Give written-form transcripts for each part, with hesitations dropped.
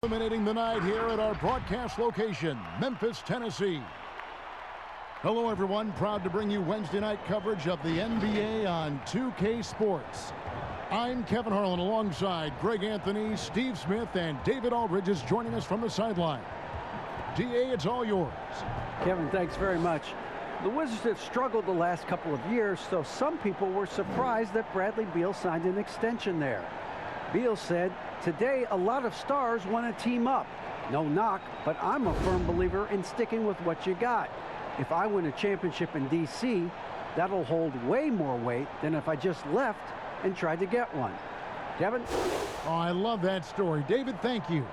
Illuminating the night here at our broadcast location, Memphis, Tennessee. Hello, everyone. Proud to bring you Wednesday night coverage of the NBA on 2K Sports. I'm Kevin Harlan alongside Greg Anthony, Steve Smith, and David Aldridge is joining us from the sideline. DA, it's all yours. Kevin, thanks very much. The Wizards have struggled the last couple of years, so some people were surprised that Bradley Beal signed an extension there. Beal said, "Today, a lot of stars want to team up. No knock, but I'm a firm believer in sticking with what you got. If I win a championship in D.C., that'll hold way more weight than if I just left and tried to get one." Kevin? Oh, I love that story. David, thank you.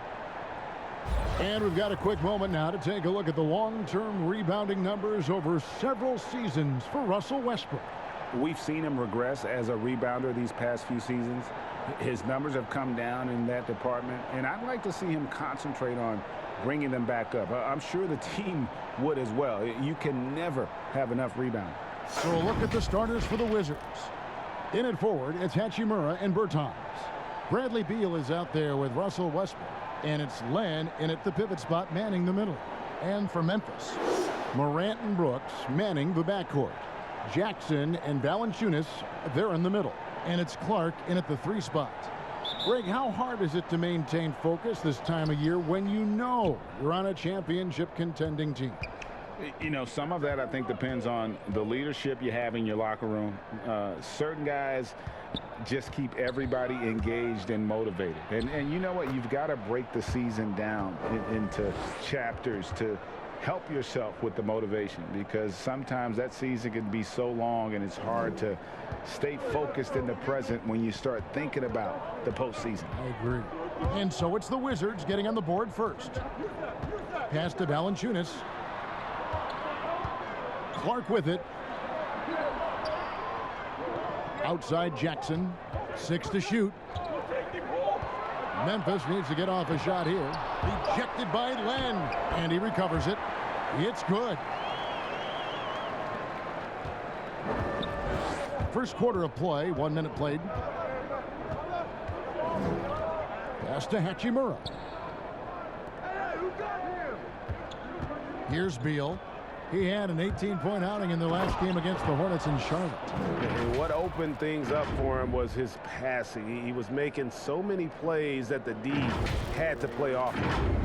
And we've got a quick moment now to take a look at the long-term rebounding numbers over several seasons for Russell Westbrook. We've seen him regress as a rebounder these past few seasons. His numbers have come down in that department, and I'd like to see him concentrate on bringing them back up. I'm sure the team would as well. You can never have enough rebound. So a look at the starters for the Wizards. In at forward, it's Hachimura and Bertans. Bradley Beal is out there with Russell Westbrook, and it's Len in at the pivot spot manning the middle. And for Memphis, Morant and Brooks manning the backcourt. Jackson and Valanciunas, they're in the middle. And it's Clark in at the 3 spot. Greg, how hard is it to maintain focus this time of year when you know you're on a championship contending team? You know, some of that I think depends on the leadership you have in your locker room. Certain guys just keep everybody engaged and motivated. And you know what? You've got to break the season down into chapters to help yourself with the motivation, because sometimes that season can be so long and it's hard to stay focused in the present when you start thinking about the postseason. I agree. And so it's the Wizards getting on the board first. Pass to Valanciunas. Clark with it. Outside Jackson. 6 to shoot. Memphis needs to get off a shot here. Rejected by Len. And he recovers it. It's good. First quarter of play. 1 minute played. Pass to Hachimura. Here's Beal. He had an 18-point outing in the last game against the Hornets in Charlotte. And what opened things up for him was his passing. He was making so many plays that the D had to play off him.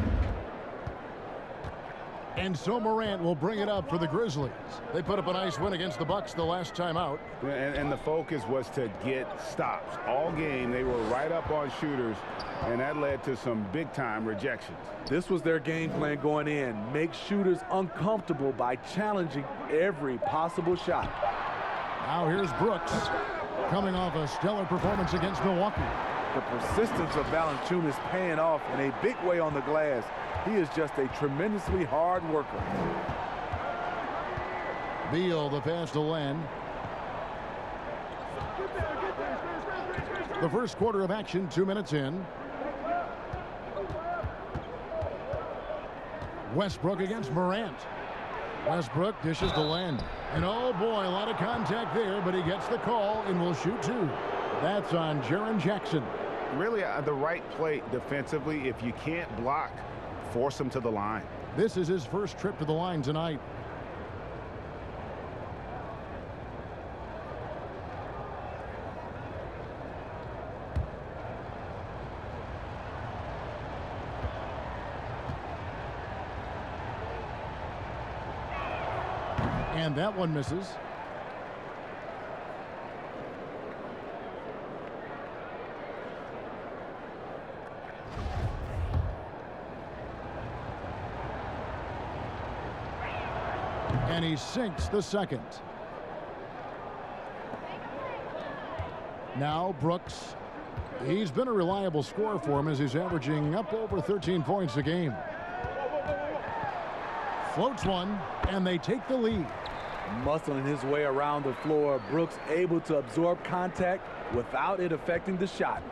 And so Morant will bring it up for the Grizzlies. They put up a nice win against the Bucks the last time out. And the focus was to get stops. All game, they were right up on shooters, and that led to some big-time rejections. This was their game plan going in. Make shooters uncomfortable by challenging every possible shot. Now here's Brooks, coming off a stellar performance against Milwaukee. The persistence of Valanciunas paying off in a big way on the glass. He is just a tremendously hard worker. Beal, the pass to Len. The first quarter of action, 2 minutes in. Westbrook against Morant. Westbrook dishes to Len. And oh boy, a lot of contact there, but he gets the call and will shoot 2. That's on Jaren Jackson. Really the right play defensively. If you can't block, force him to the line. This is his first trip to the line tonight. And that one misses. And he sinks the second. Now Brooks. He's been a reliable scorer for him as he's averaging up over 13 points a game. Floats one, and they take the lead. Muscling his way around the floor, Brooks able to absorb contact without it affecting the shot.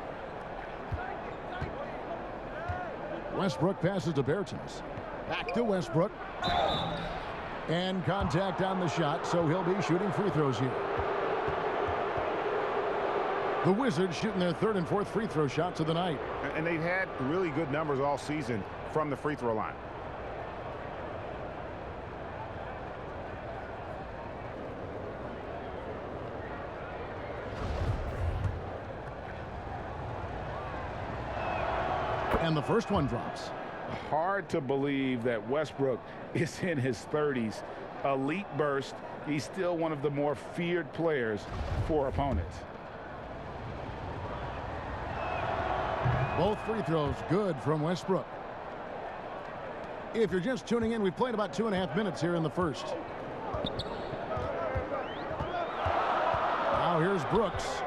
Westbrook passes to Bertans. Back to Westbrook. And contact on the shot, so he'll be shooting free throws here. The Wizards shooting their third and fourth free throw shots of the night. And they've had really good numbers all season from the free throw line. And the first one drops. Hard to believe that Westbrook is in his 30s. Elite burst. He's still one of the more feared players for opponents. Both free throws good from Westbrook. If you're just tuning in, we've played about 2.5 minutes here in the first. Now here's Brooks.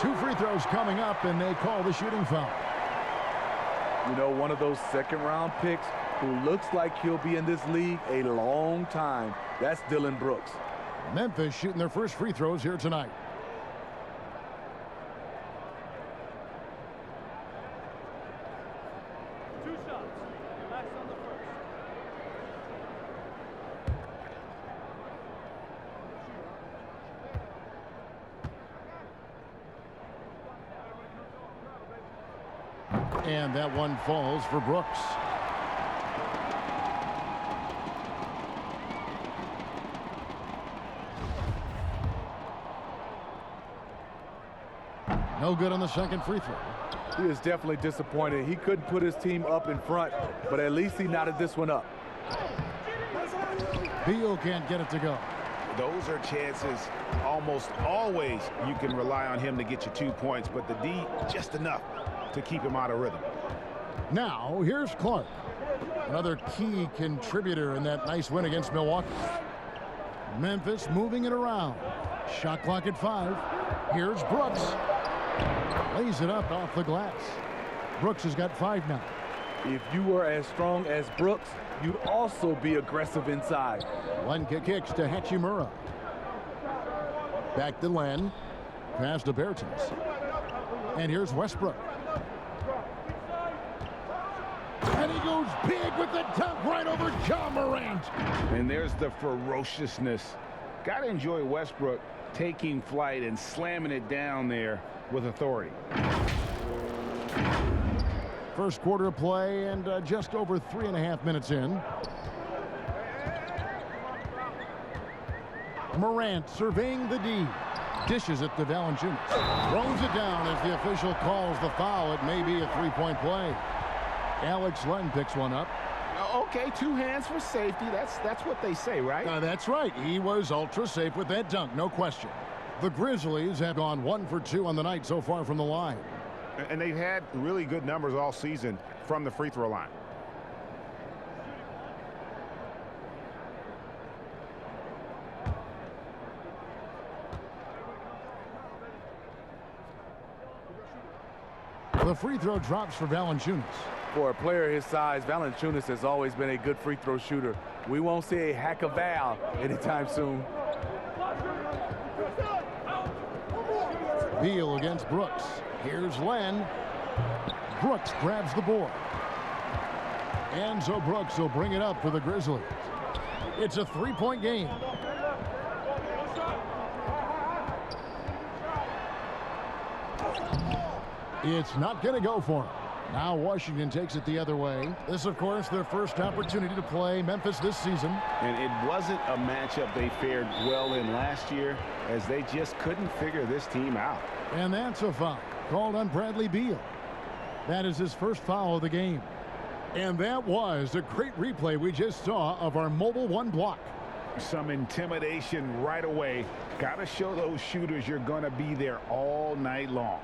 2 free throws coming up, and they call the shooting foul. You know, one of those second-round picks who looks like he'll be in this league a long time. That's Dylan Brooks. Memphis shooting their first free throws here tonight. And that one falls for Brooks. No good on the second free throw. He is definitely disappointed. He couldn't put his team up in front, but at least he knotted this one up. Beal can't get it to go. Those are chances almost always you can rely on him to get you 2 points, but the D just enough to keep him out of rhythm. Now here's Clark, another key contributor in that nice win against Milwaukee. Memphis moving it around. Shot clock at 5. Here's Brooks. Lays it up off the glass. Brooks has got 5 now. If you were as strong as Brooks, you'd also be aggressive inside. One kicks to Hachimura. Back to Len. Pass to Bertens. And here's Westbrook. And he goes big with the dunk right over John Morant. And there's the ferociousness. Got to enjoy Westbrook taking flight and slamming it down there with authority. First quarter of play and just over 3.5 minutes in. Morant surveying the D. Dishes it to Valanciunas. Throws it down as the official calls the foul. It may be a 3-point play. Alex Len picks one up. Okay, 2 hands for safety. That's what they say, right? That's right. He was ultra safe with that dunk, no question. The Grizzlies have gone 1 for 2 on the night so far from the line. And they've had really good numbers all season from the free throw line. The free throw drops for Valanciunas. For a player his size, Valanciunas has always been a good free throw shooter. We won't see a hack of Val anytime soon. Beal against Brooks. Here's Len. Brooks grabs the board. And so Brooks will bring it up for the Grizzlies. It's a 3-point game. It's not going to go for him. Now Washington takes it the other way. This, of course, their first opportunity to play Memphis this season. And it wasn't a matchup they fared well in last year, as they just couldn't figure this team out. And that's a foul called on Bradley Beal. That is his first foul of the game. And that was a great replay we just saw of our Mobile One block. Some intimidation right away. Got to show those shooters you're going to be there all night long.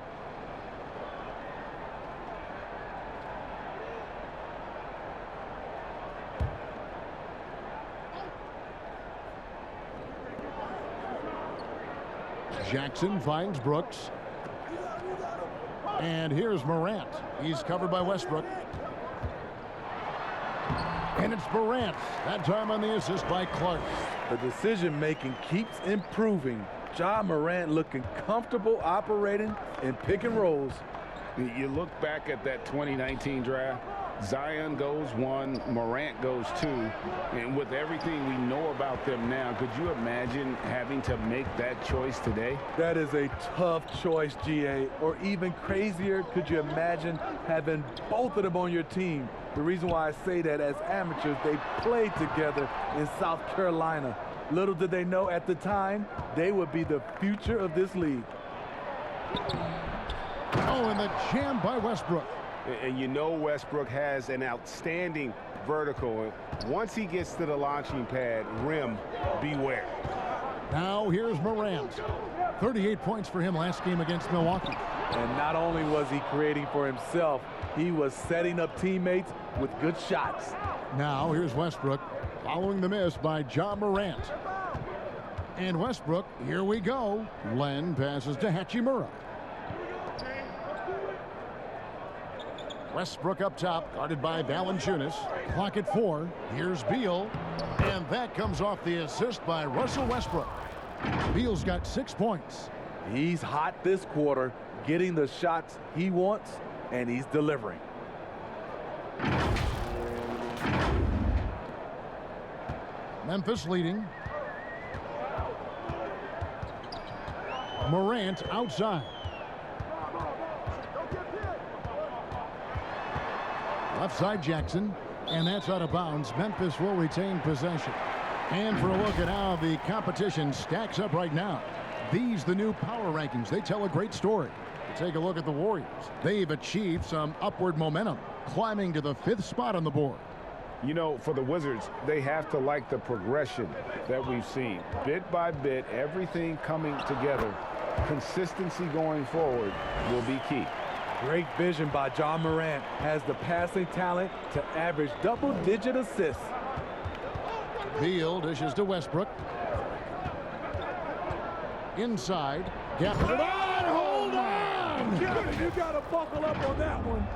Jackson finds Brooks. And here's Morant. He's covered by Westbrook. And it's Morant. That time on the assist by Clark. The decision-making keeps improving. Ja Morant looking comfortable operating in pick and rolls. You look back at that 2019 draft, Zion goes 1, Morant goes 2, and with everything we know about them now, could you imagine having to make that choice today? That is a tough choice, GA. Or even crazier, could you imagine having both of them on your team? The reason why I say that, as amateurs, they played together in South Carolina. Little did they know at the time, they would be the future of this league. Oh, and the jam by Westbrook. And you know Westbrook has an outstanding vertical. Once he gets to the launching pad, rim, beware. Now here's Morant. 38 points for him last game against Milwaukee. And not only was he creating for himself, he was setting up teammates with good shots. Now here's Westbrook following the miss by Ja Morant. And Westbrook, here we go. Len passes to Hachimura. Westbrook up top, guarded by Valanciunas. Clock at 4. Here's Beal. And that comes off the assist by Russell Westbrook. Beal's got 6 points. He's hot this quarter, getting the shots he wants, and he's delivering. Memphis leading. Morant outside. Left side Jackson, and that's out of bounds. Memphis will retain possession. And for a look at how the competition stacks up right now. These, the new power rankings, they tell a great story. Take a look at the Warriors. They've achieved some upward momentum, climbing to the 5th spot on the board. You know, for the Wizards, they have to like the progression that we've seen. Bit by bit, everything coming together. Consistency going forward will be key. Great vision by Ja Morant. Has the passing talent to average double-digit assists. Beal dishes to Westbrook. Inside. Gap it on. Hold on. You gotta buckle up on that one.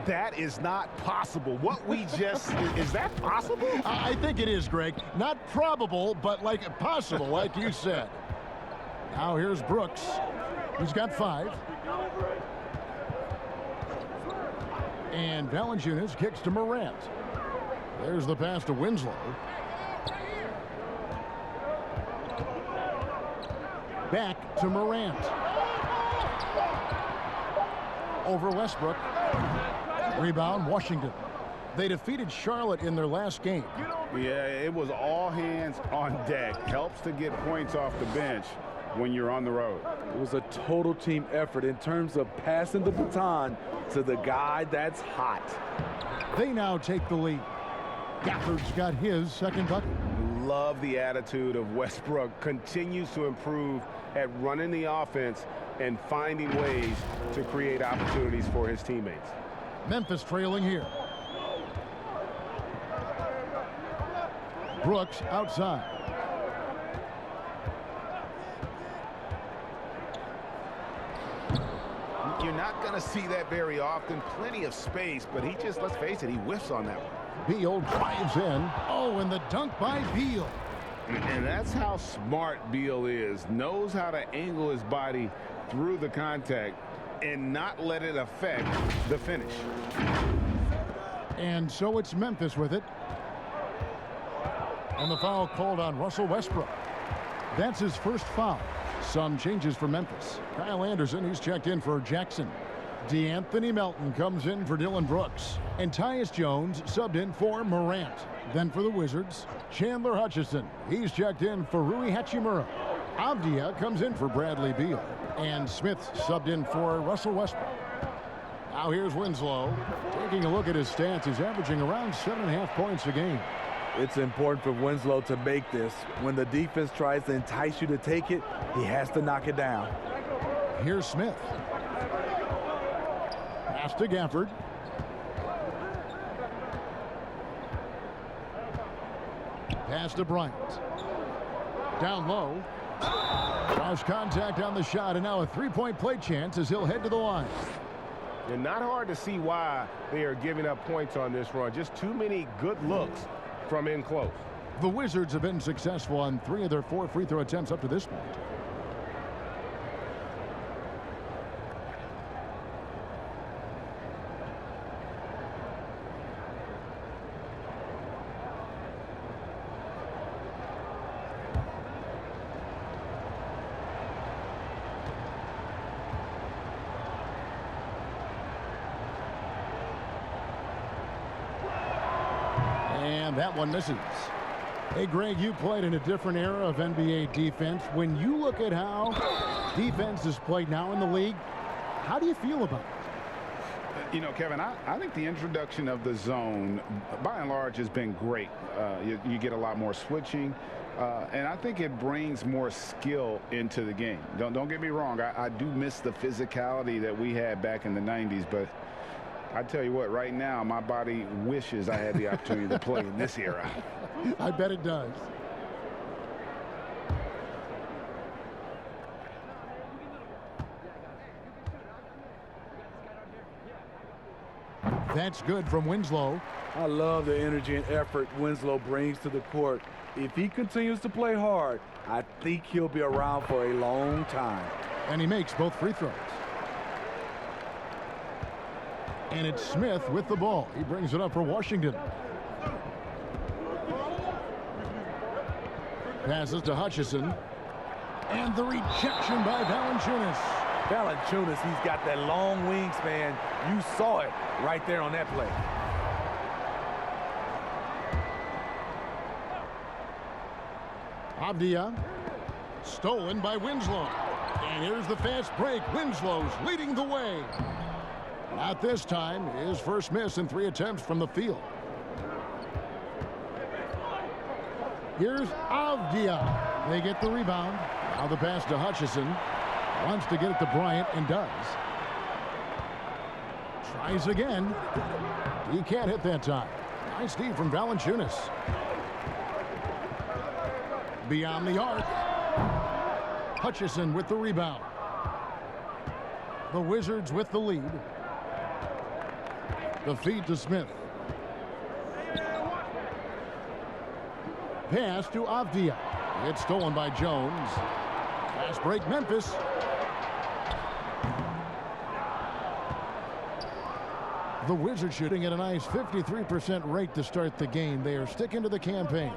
That is not possible. What we just, is that possible? I think it is, Greg. Not probable, but like possible, like you said. Now here's Brooks. He's got 5. And Valanciunas kicks to Morant. There's the pass to Winslow. Back to Morant. Over Westbrook. Rebound, Washington. They defeated Charlotte in their last game. Yeah, it was all hands on deck. Helps to get points off the bench when you're on the road. It was a total team effort in terms of passing the baton to the guy that's hot. They now take the lead. Gafford's got his second bucket. Love the attitude of Westbrook. Continues to improve at running the offense and finding ways to create opportunities for his teammates. Memphis trailing here. Brooks outside. You're not going to see that very often. Plenty of space, but he just, let's face it, he whiffs on that one. Beal drives in. Oh, and the dunk by Beal. And that's how smart Beal is. Knows how to angle his body through the contact and not let it affect the finish. And so it's Memphis with it. And the foul called on Russell Westbrook. That's his first foul. Some changes for Memphis. Kyle Anderson, he's checked in for Jackson. DeAnthony Melton comes in for Dylan Brooks. And Tyus Jones subbed in for Morant. Then for the Wizards, Chandler Hutchison. He's checked in for Rui Hachimura. Avdia comes in for Bradley Beal. And Smith subbed in for Russell Westbrook. Now here's Winslow. Taking a look at his stats, he's averaging around 7.5 points a game. It's important for Winslow to make this. When the defense tries to entice you to take it, he has to knock it down. Here's Smith. Pass to Gafford. Pass to Bryant. Down low. Draws contact on the shot, and now a three-point play chance as he'll head to the line. And not hard to see why they are giving up points on this run. Just too many good looks from in close. The Wizards have been successful on 3 of their 4 free throw attempts up to this point. And that one misses. Hey, Greg, you played in a different era of NBA defense. When you look at how defense is played now in the league, how do you feel about it? You know, Kevin, I think the introduction of the zone, by and large, has been great. You get a lot more switching, and I think it brings more skill into the game. Don't get me wrong. I do miss the physicality that we had back in the 90s, but I tell you what, right now, my body wishes I had the opportunity to play in this era. I bet it does. That's good from Winslow. I love the energy and effort Winslow brings to the court. If he continues to play hard, I think he'll be around for a long time. And he makes both free throws. And it's Smith with the ball. He brings it up for Washington. Passes to Hutchison. And the rejection by Valanciunas. Valanciunas, he's got that long wingspan. You saw it right there on that play. Avdia. Stolen by Winslow. And here's the fast break. Winslow's leading the way. Not this time. His first miss in 3 attempts from the field. Here's Avdia. They get the rebound. Now the pass to Hutchison. Wants to get it to Bryant and does. Tries again. He can't hit that time. Nice D from Valanciunas. Beyond the arc. Hutchison with the rebound. The Wizards with the lead. The feed to Smith. Pass to Avdia. It's stolen by Jones. Fast break Memphis. The Wizards shooting at a nice 53% rate to start the game. They are sticking to the campaign.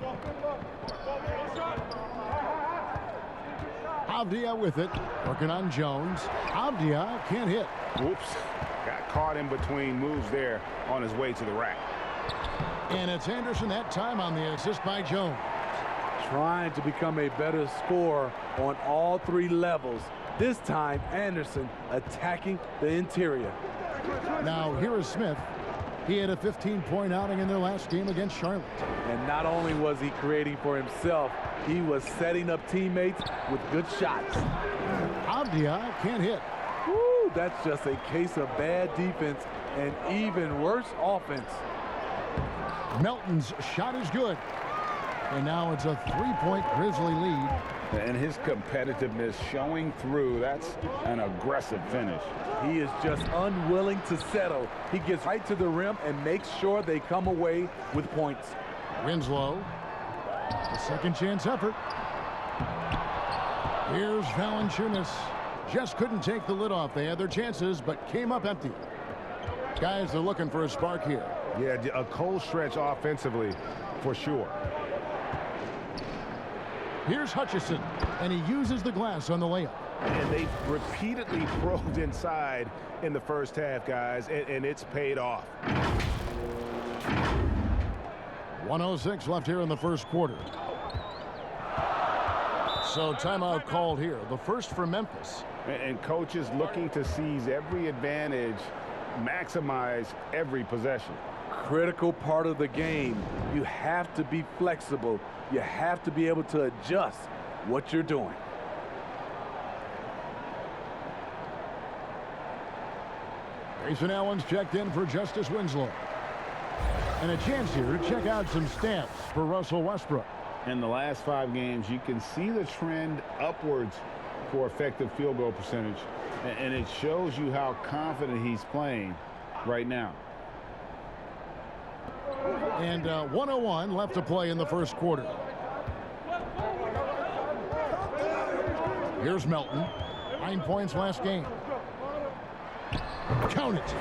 Avdia with it. Working on Jones. Avdia can't hit. Whoops. Got caught in between moves there on his way to the rack. And it's Anderson that time on the assist by Jones. Trying to become a better scorer on all 3 levels. This time, Anderson attacking the interior. Now, here is Smith. He had a 15-point outing in their last game against Charlotte. And not only was he creating for himself, he was setting up teammates with good shots. Avdia can't hit. Woo, that's just a case of bad defense and even worse offense. Melton's shot is good. And now it's a 3-point Grizzly lead. And his competitiveness showing through. That's an aggressive finish. He is just unwilling to settle. He gets right to the rim and makes sure they come away with points. Winslow. A second chance effort. Here's Valanciunas. Just couldn't take the lid off. They had their chances, but came up empty. Guys, they're looking for a spark here. Yeah, a cold stretch offensively for sure. Here's Hutchison, and he uses the glass on the layup. And they repeatedly probed inside in the first half, guys, and it's paid off. 1:06 left here in the first quarter. So timeout called here. The first for Memphis. And coaches looking to seize every advantage, maximize every possession. Critical part of the game. You have to be flexible. You have to be able to adjust what you're doing. Grayson Allen's checked in for Justice Winslow. And a chance here to check out some stats for Russell Westbrook. In the last 5 games, you can see the trend upwards for effective field goal percentage. And it shows you how confident he's playing right now. And 1:01 left to play in the first quarter. Here's Melton. 9 points last game. Count it.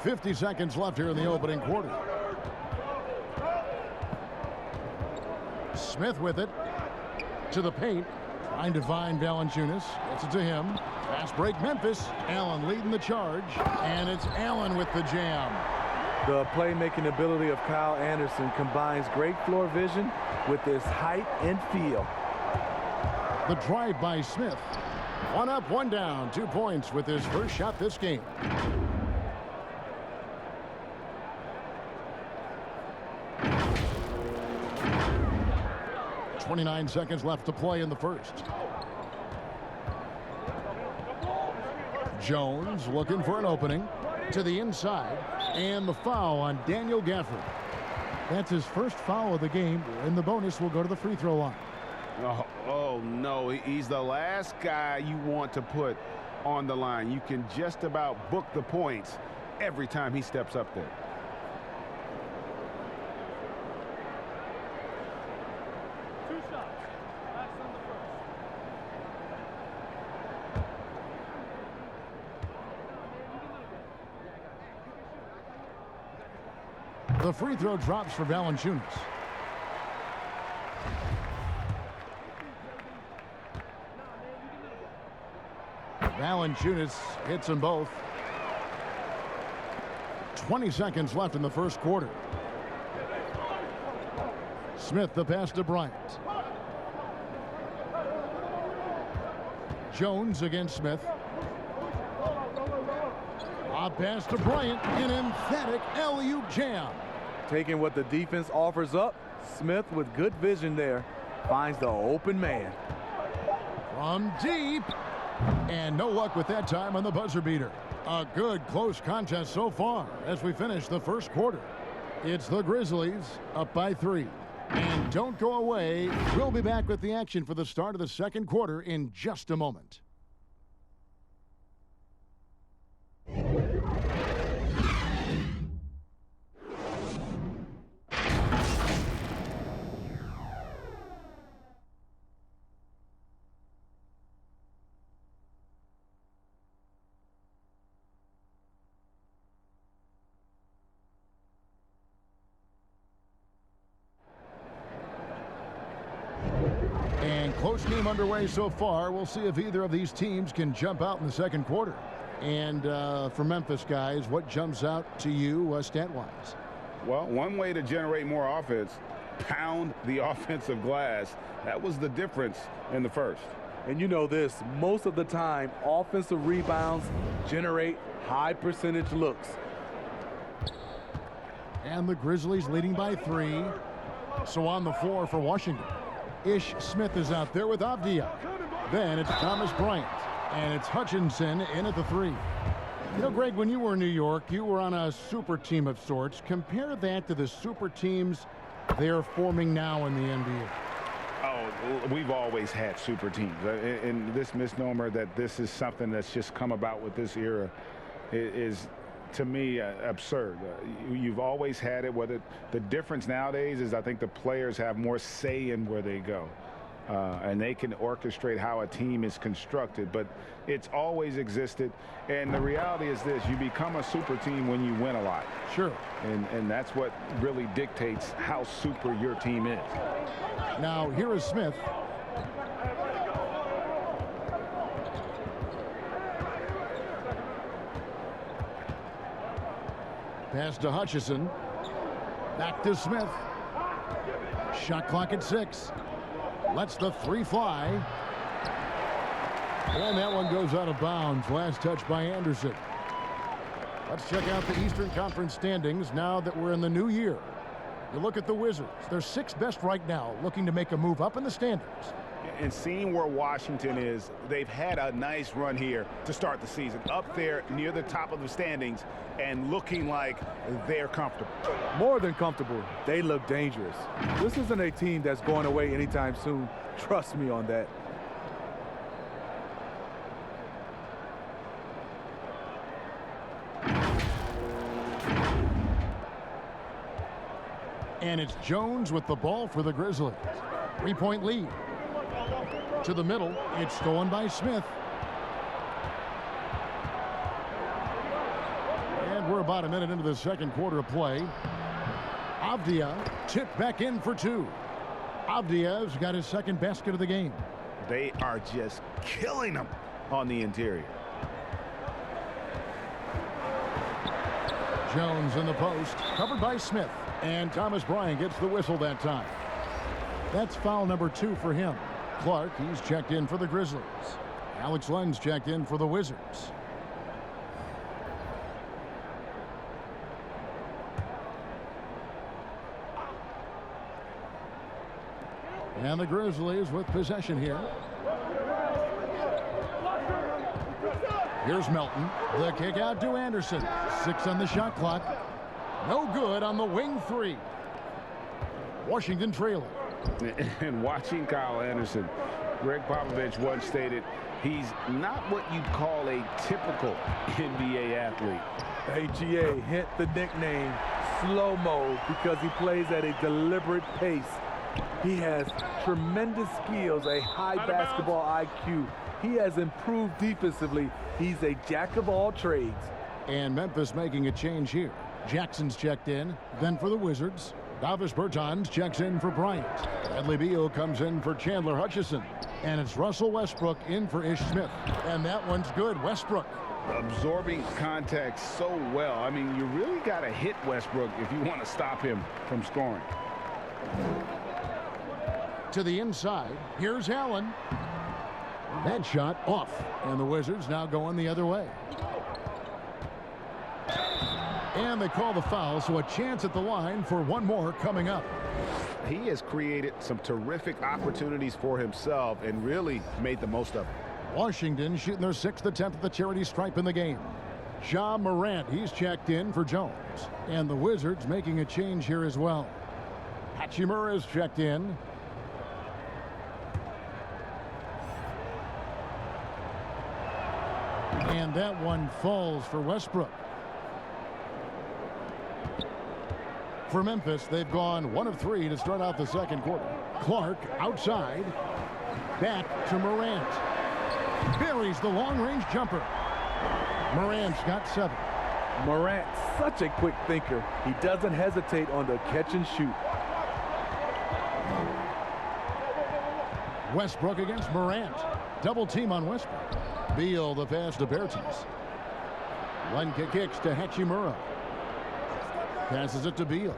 50 seconds left here in the opening quarter. Smith with it. To the paint. Trying to find Valanciunas. Gets it to him. Fast break Memphis. Allen leading the charge. And it's Allen with the jam. The playmaking ability of Kyle Anderson combines great floor vision with his height and feel. The drive by Smith. One up, one down. 2 points with his first shot this game. .29 seconds left to play in the first. Jones looking for an opening to the inside, and the foul on Daniel Gafford. That's his first foul of the game, and the bonus will go to the free throw line. Oh, no, he's the last guy you want to put on the line. You can just about book the points every time he steps up there. The free throw drops for Valanciunas. Valanciunas hits them both. 20 seconds left in the first quarter. Smith the pass to Bryant. Jones against Smith. A pass to Bryant. An emphatic alley-oop jam. Taking what the defense offers up, Smith with good vision there finds the open man. From deep. And no luck with that time on the buzzer beater. A good close contest so far as we finish the first quarter. It's the Grizzlies up by 3. And don't go away. We'll be back with the action for the start of the second quarter in just a moment. And close game underway so far. We'll see if either of these teams can jump out in the second quarter. And for Memphis, guys, what jumps out to you stat-wise? Well, one way to generate more offense, pound the offensive glass. That was the difference in the first. And you know this, most of the time, offensive rebounds generate high percentage looks. And the Grizzlies leading by 3. So on the floor for Washington. Ish Smith is out there with Avdia. Then it's Thomas Bryant. And it's Hutchinson in at the 3. You know, Greg, when you were in New York, you were on a super team of sorts. Compare that to the super teams they're forming now in the NBA. Oh, we've always had super teams. And this misnomer that this is something that's just come about with this era is, to me, absurd. You've always had it. Whether the difference nowadays is I think the players have more say in where they go. And they can orchestrate how a team is constructed, but it's always existed. And the reality is this: you become a super team when you win a lot. Sure. And that's what really dictates how super your team is. Now, here is Smith. Pass to Hutchison. Back to Smith. Shot clock at 6. Lets the 3 fly. And that one goes out of bounds. Last touch by Anderson. Let's check out the Eastern Conference standings now that we're in the new year. You look at the Wizards. They're 6th best right now, looking to make a move up in the standings. And seeing where Washington is, they've had a nice run here to start the season. Up there near the top of the standings and looking like they're comfortable. More than comfortable. They look dangerous. This isn't a team that's going away anytime soon. Trust me on that. And it's Jones with the ball for the Grizzlies. 3-point lead. To the middle. It's stolen by Smith. And we're about a minute into the second quarter of play. Avdia tipped back in for 2. Avdia's got his second basket of the game. They are just killing them on the interior. Jones in the post, covered by Smith. And Thomas Bryant gets the whistle that time. That's foul number 2 for him. Clark, he's checked in for the Grizzlies. Alex Len's checked in for the Wizards. And the Grizzlies with possession here. Here's Melton. The kick out to Anderson. 6 on the shot clock. No good on the wing 3. Washington trailing. And watching Kyle Anderson, Greg Popovich once stated, he's not what you'd call a typical NBA athlete. Hey, GA, hint the nickname slow-mo because he plays at a deliberate pace. He has tremendous skills, a high basketball IQ. He has improved defensively. He's a jack of all trades. And Memphis making a change here. Jackson's checked in, then for the Wizards. Davis Bertans checks in for Bryant. Bradley Beal comes in for Chandler Hutchison. And it's Russell Westbrook in for Ish Smith. And that one's good. Westbrook. Absorbing contact so well. I mean, you really got to hit Westbrook if you want to stop him from scoring. To the inside. Here's Allen. That shot off. And the Wizards now going the other way. And they call the foul, so a chance at the line for one more coming up. He has created some terrific opportunities for himself and really made the most of it. Washington shooting their 6th attempt at the charity stripe in the game. Ja Morant, he's checked in for Jones. And the Wizards making a change here as well. Hachimura is checked in. And that one falls for Westbrook. For Memphis, they've gone 1 of 3 to start out the second quarter. Clark outside. Back to Morant. Buries the long-range jumper. Morant's got 7. Morant, such a quick thinker. He doesn't hesitate on the catch and shoot. Westbrook against Morant. Double team on Westbrook. Beal the pass to Bertans. Lenka kicks to Hachimura. Passes it to Beal.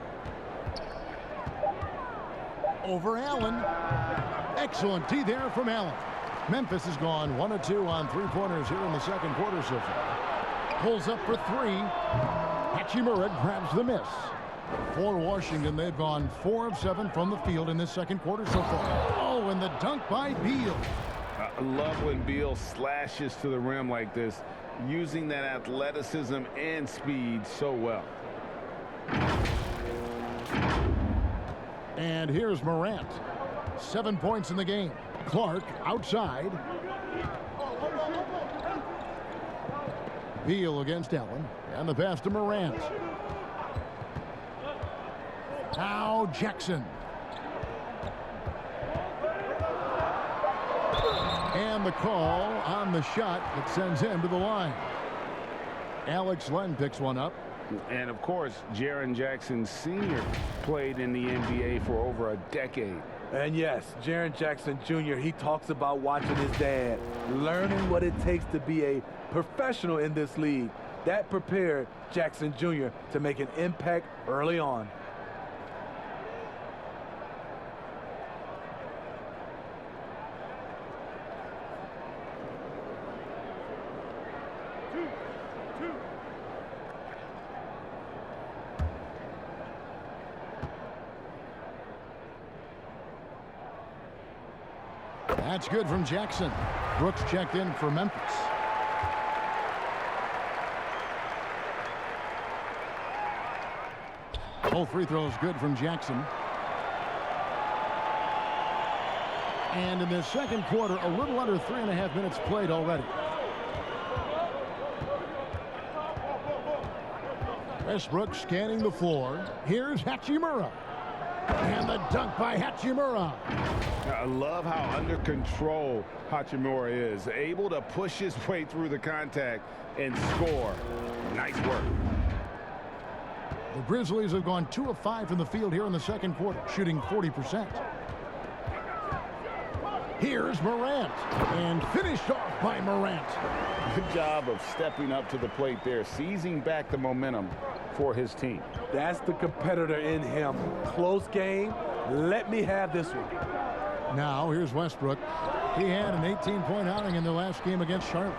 Over Allen. Excellent D there from Allen. Memphis has gone 1 of 2 on 3-pointers here in the second quarter so far. Pulls up for 3. Hachimura grabs the miss. For Washington, they've gone 4 of 7 from the field in this second quarter so far. Oh, and the dunk by Beal. I love when Beal slashes to the rim like this, using that athleticism and speed so well. And here's Morant. 7 points in the game. Clark outside. Beal against Allen. And the pass to Morant. Now Jackson. And the call on the shot that sends him to the line. Alex Len picks one up. And of course, Jaren Jackson Sr. played in the NBA for over a decade. And yes, Jaren Jackson Jr., he talks about watching his dad, learning what it takes to be a professional in this league. That prepared Jackson Jr. to make an impact early on. That's good from Jackson. Brooks checked in for Memphis. Both free throws good from Jackson. And in the second quarter, a little under 3.5 minutes played already. Westbrook scanning the floor. Here's Hachimura. And the dunk by Hachimura. I love how under control Hachimura is. Able to push his way through the contact and score. Nice work. The Grizzlies have gone 2 of 5 from the field here in the second quarter, shooting 40%. Here's Morant, and finished off by Morant. Good job of stepping up to the plate there, seizing back the momentum for his team. That's the competitor in him. Close game. Let me have this one. Now, here's Westbrook. He had an 18-point outing in the last game against Charlotte.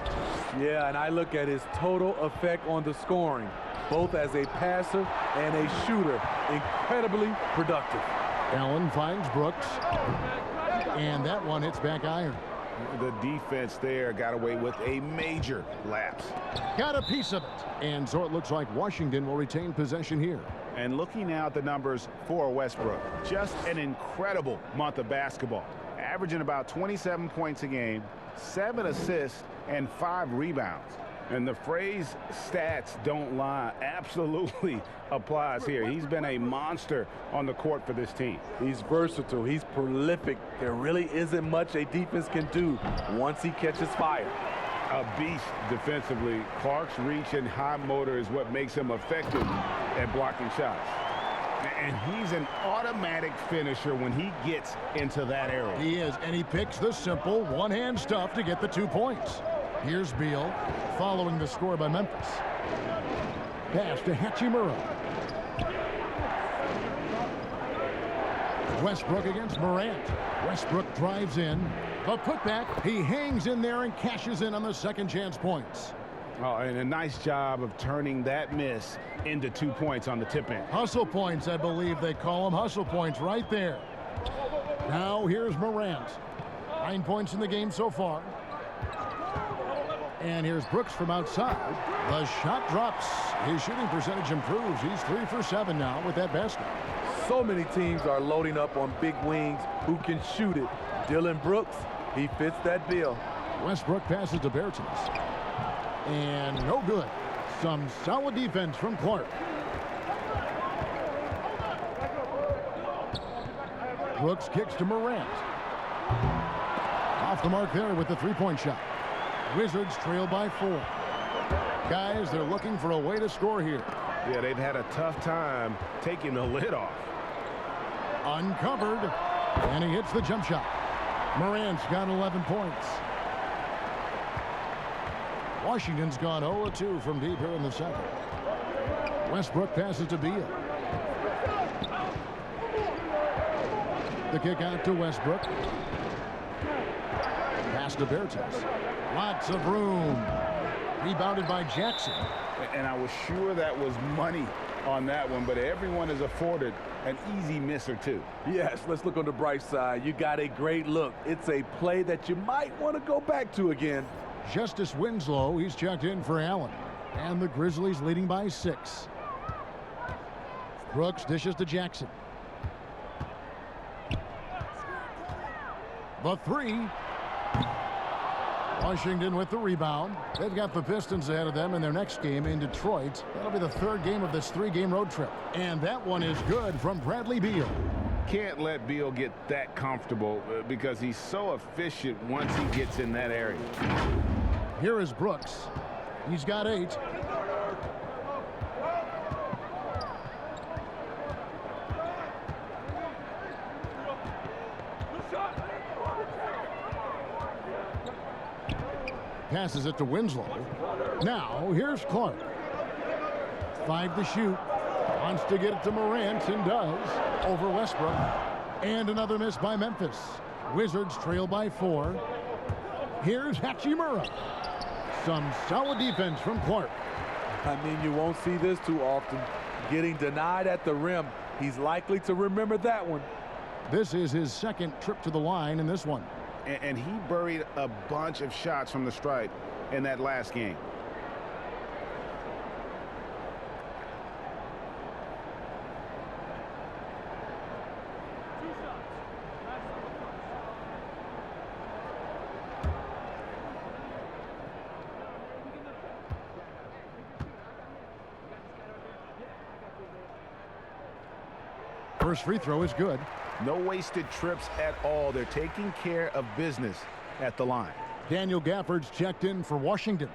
Yeah, and I look at his total effect on the scoring, both as a passer and a shooter. Incredibly productive. Allen finds Brooks, and that one hits back iron. The defense there got away with a major lapse. Got a piece of it. And so it looks like Washington will retain possession here. And looking now at the numbers for Westbrook, just an incredible month of basketball. Averaging about 27 points a game, 7 assists, and 5 rebounds. And the phrase stats don't lie absolutely applies here. He's been a monster on the court for this team. He's versatile. He's prolific. There really isn't much a defense can do once he catches fire. A beast defensively. Clark's reach and high motor is what makes him effective at blocking shots. And he's an automatic finisher when he gets into that area. He is, and he picks the simple one-hand stuff to get the 2 points. Here's Beal, following the score by Memphis. Pass to Hachimura. Westbrook against Morant. Westbrook drives in. The putback, he hangs in there and cashes in on the second chance points. Oh, and a nice job of turning that miss into 2 points on the tip end. Hustle points, I believe they call them. Hustle points right there. Now here's Morant. 9 points in the game so far. And here's Brooks from outside. The shot drops. His shooting percentage improves. He's 3 for 7 now with that basket. So many teams are loading up on big wings who can shoot it. Dylan Brooks, he fits that bill. Westbrook passes to Bertans. And no good. Some solid defense from Clark. Brooks kicks to Morant. Off the mark there with the three-point shot. Wizards trail by 4. Guys, they're looking for a way to score here. Yeah, they've had a tough time taking the lid off. Uncovered, and he hits the jump shot. Morant's got 11 points. Washington's gone 0-2 from deep here in the second. Westbrook passes to Beal. The kick out to Westbrook. Pass to Bertans. Lots of room. Rebounded by Jackson. And I was sure that was money on that one, but everyone is afforded an easy miss or two. Yes, let's look on the bright side. You got a great look. It's a play that you might want to go back to again. Justice Winslow, he's checked in for Allen. And the Grizzlies leading by 6. Brooks dishes to Jackson. The 3. Washington with the rebound. They've got the Pistons ahead of them in their next game in Detroit. That'll be the 3rd game of this 3-game road trip. And that one is good from Bradley Beal. Can't let Beal get that comfortable because he's so efficient once he gets in that area. Here is Brooks. He's got 8. Passes it to Winslow. Now, here's Clark. 5 to shoot. Wants to get it to Morant and does. Over Westbrook. And another miss by Memphis. Wizards trail by 4. Here's Hachimura. Some solid defense from Clark. I mean, you won't see this too often. Getting denied at the rim. He's likely to remember that one. This is his 2nd trip to the line in this one. And he buried a bunch of shots from the stripe in that last game. First free throw is good. No wasted trips at all. They're taking care of business at the line. Daniel Gafford's checked in for Washington.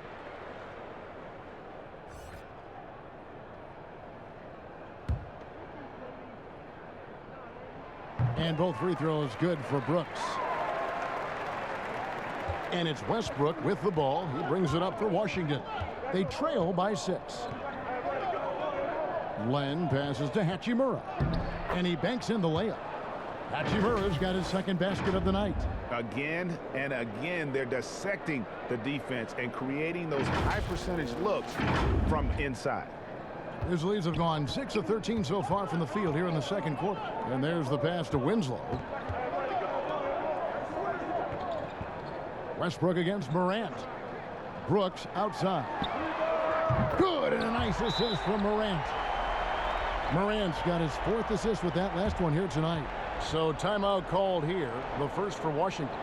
And both free throws good for Brooks. And it's Westbrook with the ball. He brings it up for Washington. They trail by 6. Len passes to Hachimura. And he banks in the layup. Hachimura's got his second basket of the night. Again and again, they're dissecting the defense and creating those high percentage looks from inside. Grizzlies have gone 6 of 13 so far from the field here in the second quarter. And there's the pass to Winslow. Westbrook against Morant. Brooks outside. Good, and a nice assist from Morant. Morant's got his 4th assist with that last one here tonight. So timeout called here, the first for Washington.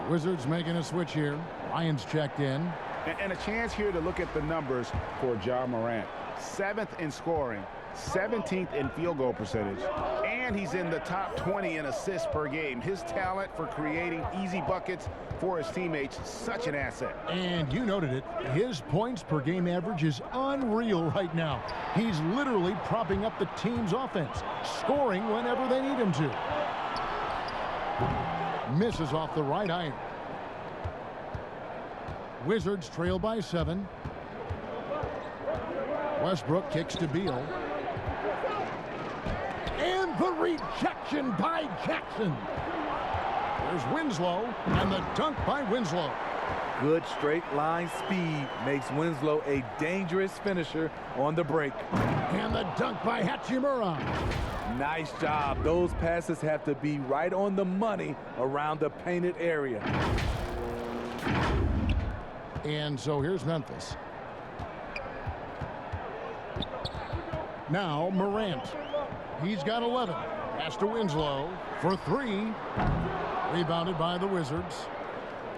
Wizards making a switch here. Lions checked in. And a chance here to look at the numbers for Ja Morant. 7th in scoring, 17th in field goal percentage, and he's in the top 20 in assists per game. His talent for creating easy buckets for his teammates, such an asset. And you noted it, his points per game average is unreal right now. He's literally propping up the team's offense, scoring whenever they need him to. Misses off the right iron. Wizards trail by 7. Westbrook kicks to Beal. And the rejection by Jackson. There's Winslow, and the dunk by Winslow. Good straight line speed makes Winslow a dangerous finisher on the break. And the dunk by Hachimura. Nice job. Those passes have to be right on the money around the painted area. And so here's Memphis. Now Morant. He's got 11. Pass to Winslow for 3. Rebounded by the Wizards.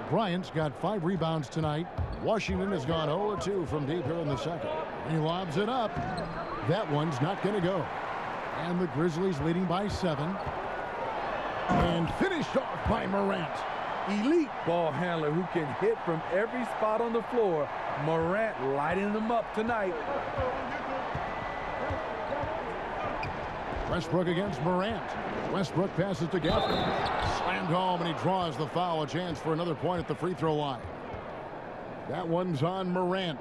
Bryant's got 5 rebounds tonight. Washington has gone 0-2 from deep here in the second. He lobs it up. That one's not going to go. And the Grizzlies leading by 7. And finished off by Morant. Elite ball handler who can hit from every spot on the floor. Morant lighting them up tonight. Westbrook against Morant. Westbrook passes to Gaffney. Slammed home, and he draws the foul. A chance for another point at the free throw line. That one's on Morant.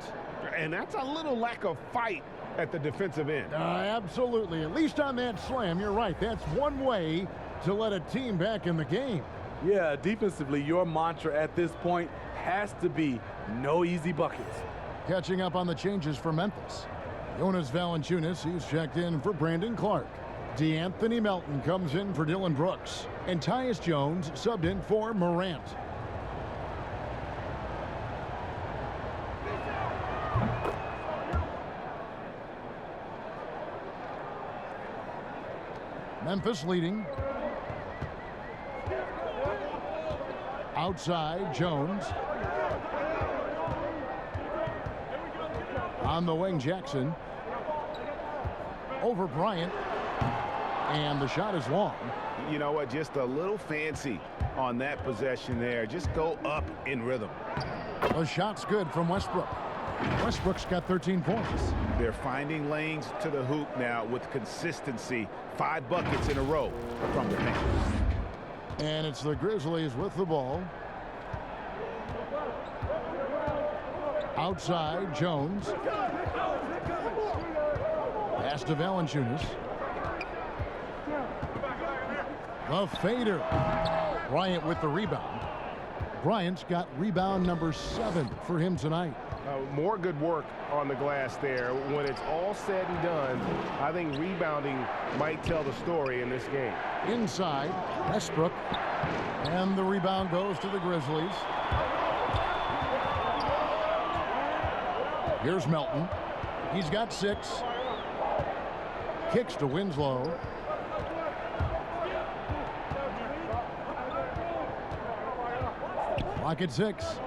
And that's a little lack of fight at the defensive end. Absolutely. At least on that slam, you're right. That's one way to let a team back in the game. Yeah, defensively, your mantra at this point has to be no easy buckets. Catching up on the changes for Memphis. Jonas Valanciunas, he's checked in for Brandon Clark. DeAnthony Melton comes in for Dylan Brooks. And Tyus Jones subbed in for Morant. Memphis leading. Outside, Jones. On the wing, Jackson. Over Bryant. And the shot is long. You know what? Just a little fancy on that possession there. Just go up in rhythm. The shot's good from Westbrook. Westbrook's got 13 points. They're finding lanes to the hoop now with consistency. 5 buckets in a row from the paint. And it's the Grizzlies with the ball. Outside, Jones. Pass to Valanciunas. The fader. Bryant with the rebound. Bryant's got rebound number 7 for him tonight. More good work on the glass there. When it's all said and done, I think rebounding might tell the story in this game. Inside, Westbrook. And the rebound goes to the Grizzlies. Here's Melton. He's got 6. Kicks to Winslow. Clock at 6.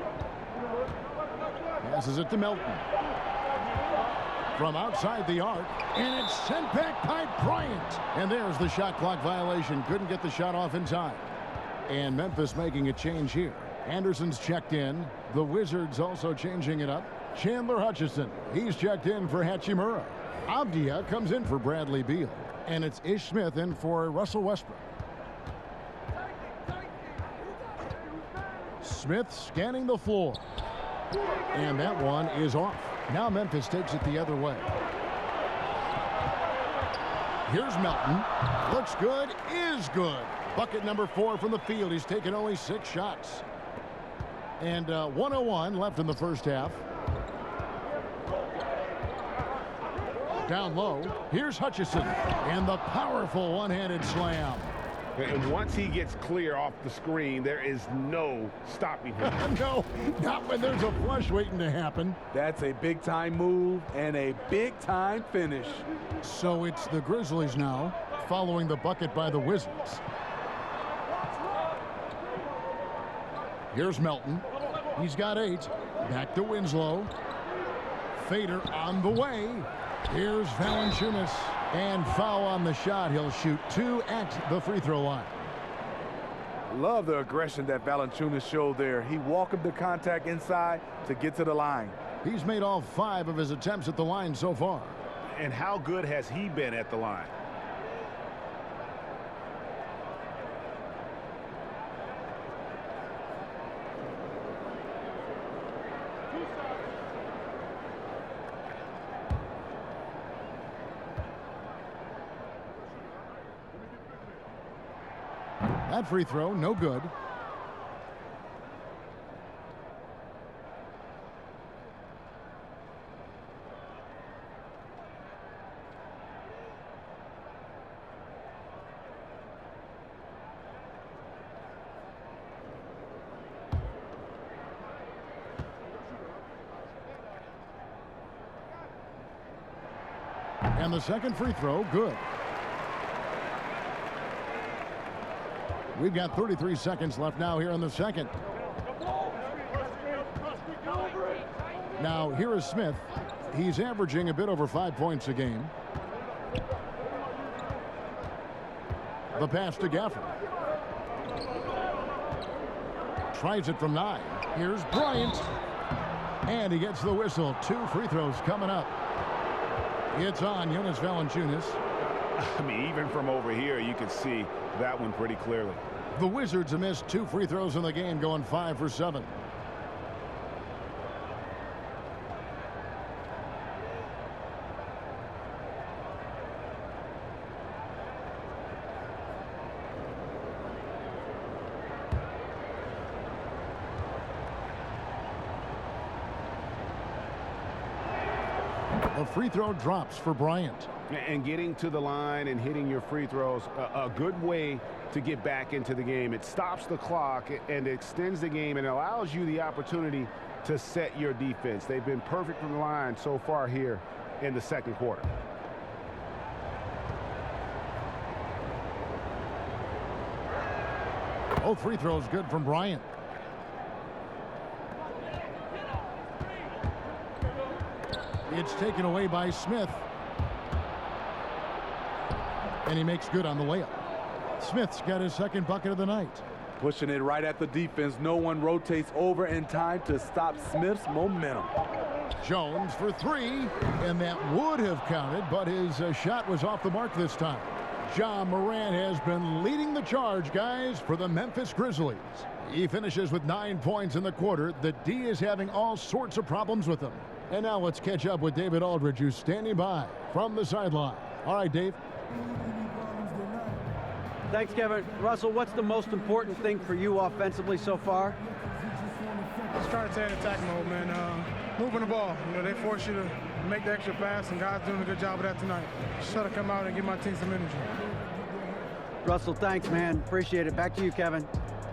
Passes it to Melton. From outside the arc. And it's sent back by Bryant. And there's the shot clock violation. Couldn't get the shot off in time. And Memphis making a change here. Anderson's checked in. The Wizards also changing it up. Chandler Hutchison, he's checked in for Hachimura. Avdia comes in for Bradley Beal. And it's Ish Smith in for Russell Westbrook. Smith scanning the floor. And that one is off. Now Memphis takes it the other way. Here's Melton. Looks good, is good. Bucket number 4 from the field. He's taken only 6 shots. And 1:01 left in the first half. Down low, here's Hutchison. And the powerful one-handed slam. And once he gets clear off the screen, there is no stopping him. No, not when there's a flush waiting to happen. That's a big-time move and a big-time finish. So it's the Grizzlies now, following the bucket by the Wizards. Here's Melton. He's got 8. Back to Winslow. Fader on the way. Here's Valanciunas. And foul on the shot. He'll shoot 2 at the free throw line. Love the aggression that Valanciunas showed there. He welcomed the contact inside to get to the line. He's made all 5 of his attempts at the line so far. And how good has he been at the line? That free throw, no good. And the second free throw, good. We've got 33 seconds left now here in the second. Now here is Smith. He's averaging a bit over 5 points a game. The pass to Gafford. Tries it from 9. Here's Bryant. And he gets the whistle. 2 free throws coming up. It's on Jonas Valanciunas. I mean, even from over here, you can see that one pretty clearly. The Wizards have missed 2 free throws in the game, going 5 for 7. The free throw drops for Bryant. And getting to the line and hitting your free throws, a good way to get back into the game. It stops the clock and extends the game and allows you the opportunity to set your defense. They've been perfect from the line so far here in the second quarter. Both free throws good from Bryant. It's taken away by Smith. And he makes good on the layup. Smith's got his second bucket of the night. Pushing it right at the defense. No one rotates over in time to stop Smith's momentum. Jones for 3. And that would have counted, but his shot was off the mark this time. Ja Morant has been leading the charge, guys, for the Memphis Grizzlies. He finishes with 9 points in the quarter. The D is having all sorts of problems with him. And now let's catch up with David Aldridge, who's standing by from the sideline. All right, Dave. Thanks, Kevin. Russell, what's the most important thing for you offensively so far? Just trying to stay in attack mode, man. Moving the ball. You know, they force you to make the extra pass, and God's doing a good job of that tonight. Just try to come out and give my team some energy. Russell, thanks, man. Appreciate it. Back to you, Kevin.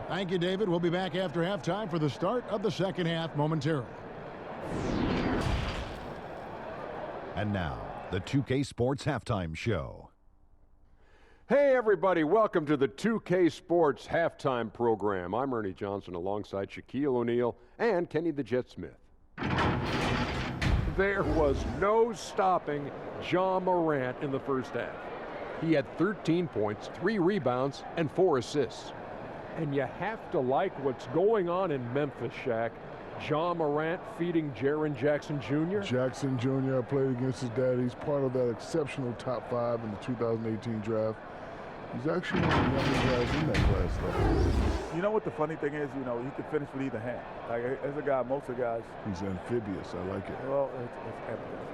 Thank you, David. We'll be back after halftime for the start of the second half momentarily. And now, the 2K Sports Halftime Show. Hey, everybody. Welcome to the 2K Sports Halftime Program. I'm Ernie Johnson alongside Shaquille O'Neal and Kenny the Jet Smith. There was no stopping Ja Morant in the first half. He had 13 points, 3 rebounds, and 4 assists. And you have to like what's going on in Memphis, Shaq. Ja Morant feeding Jaren Jackson Jr.? Jackson Jr. played against his dad. He's part of that exceptional top 5 in the 2018 draft. He's actually one of the youngest guys in that class, though. You know what the funny thing is? You know, he can finish with either hand. Like, as a guy, most of the guys. He's amphibious. I like it. Well, it's amphibious.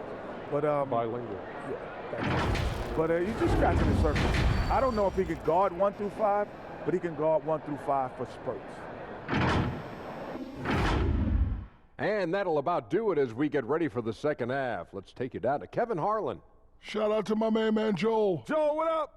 But, Bilingual. Yeah. But you're just scratching the surface. I don't know if he can guard 1 through 5, but he can guard 1 through 5 for spurts. And that'll about do it as we get ready for the second half. Let's take you down to Kevin Harlan. Shout out to my main man, Joel. Joel, what up?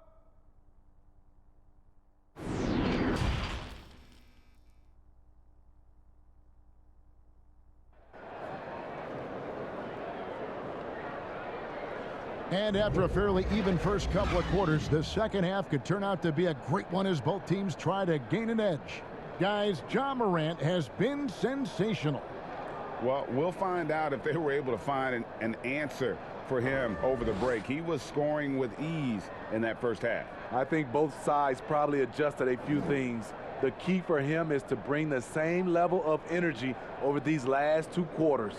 And after a fairly even first couple of quarters, the second half could turn out to be a great one as both teams try to gain an edge. Guys, Ja Morant has been sensational. Well, we'll find out if they were able to find an answer for him over the break. He was scoring with ease in that first half. I think both sides probably adjusted a few things. The key for him is to bring the same level of energy over these last 2 quarters.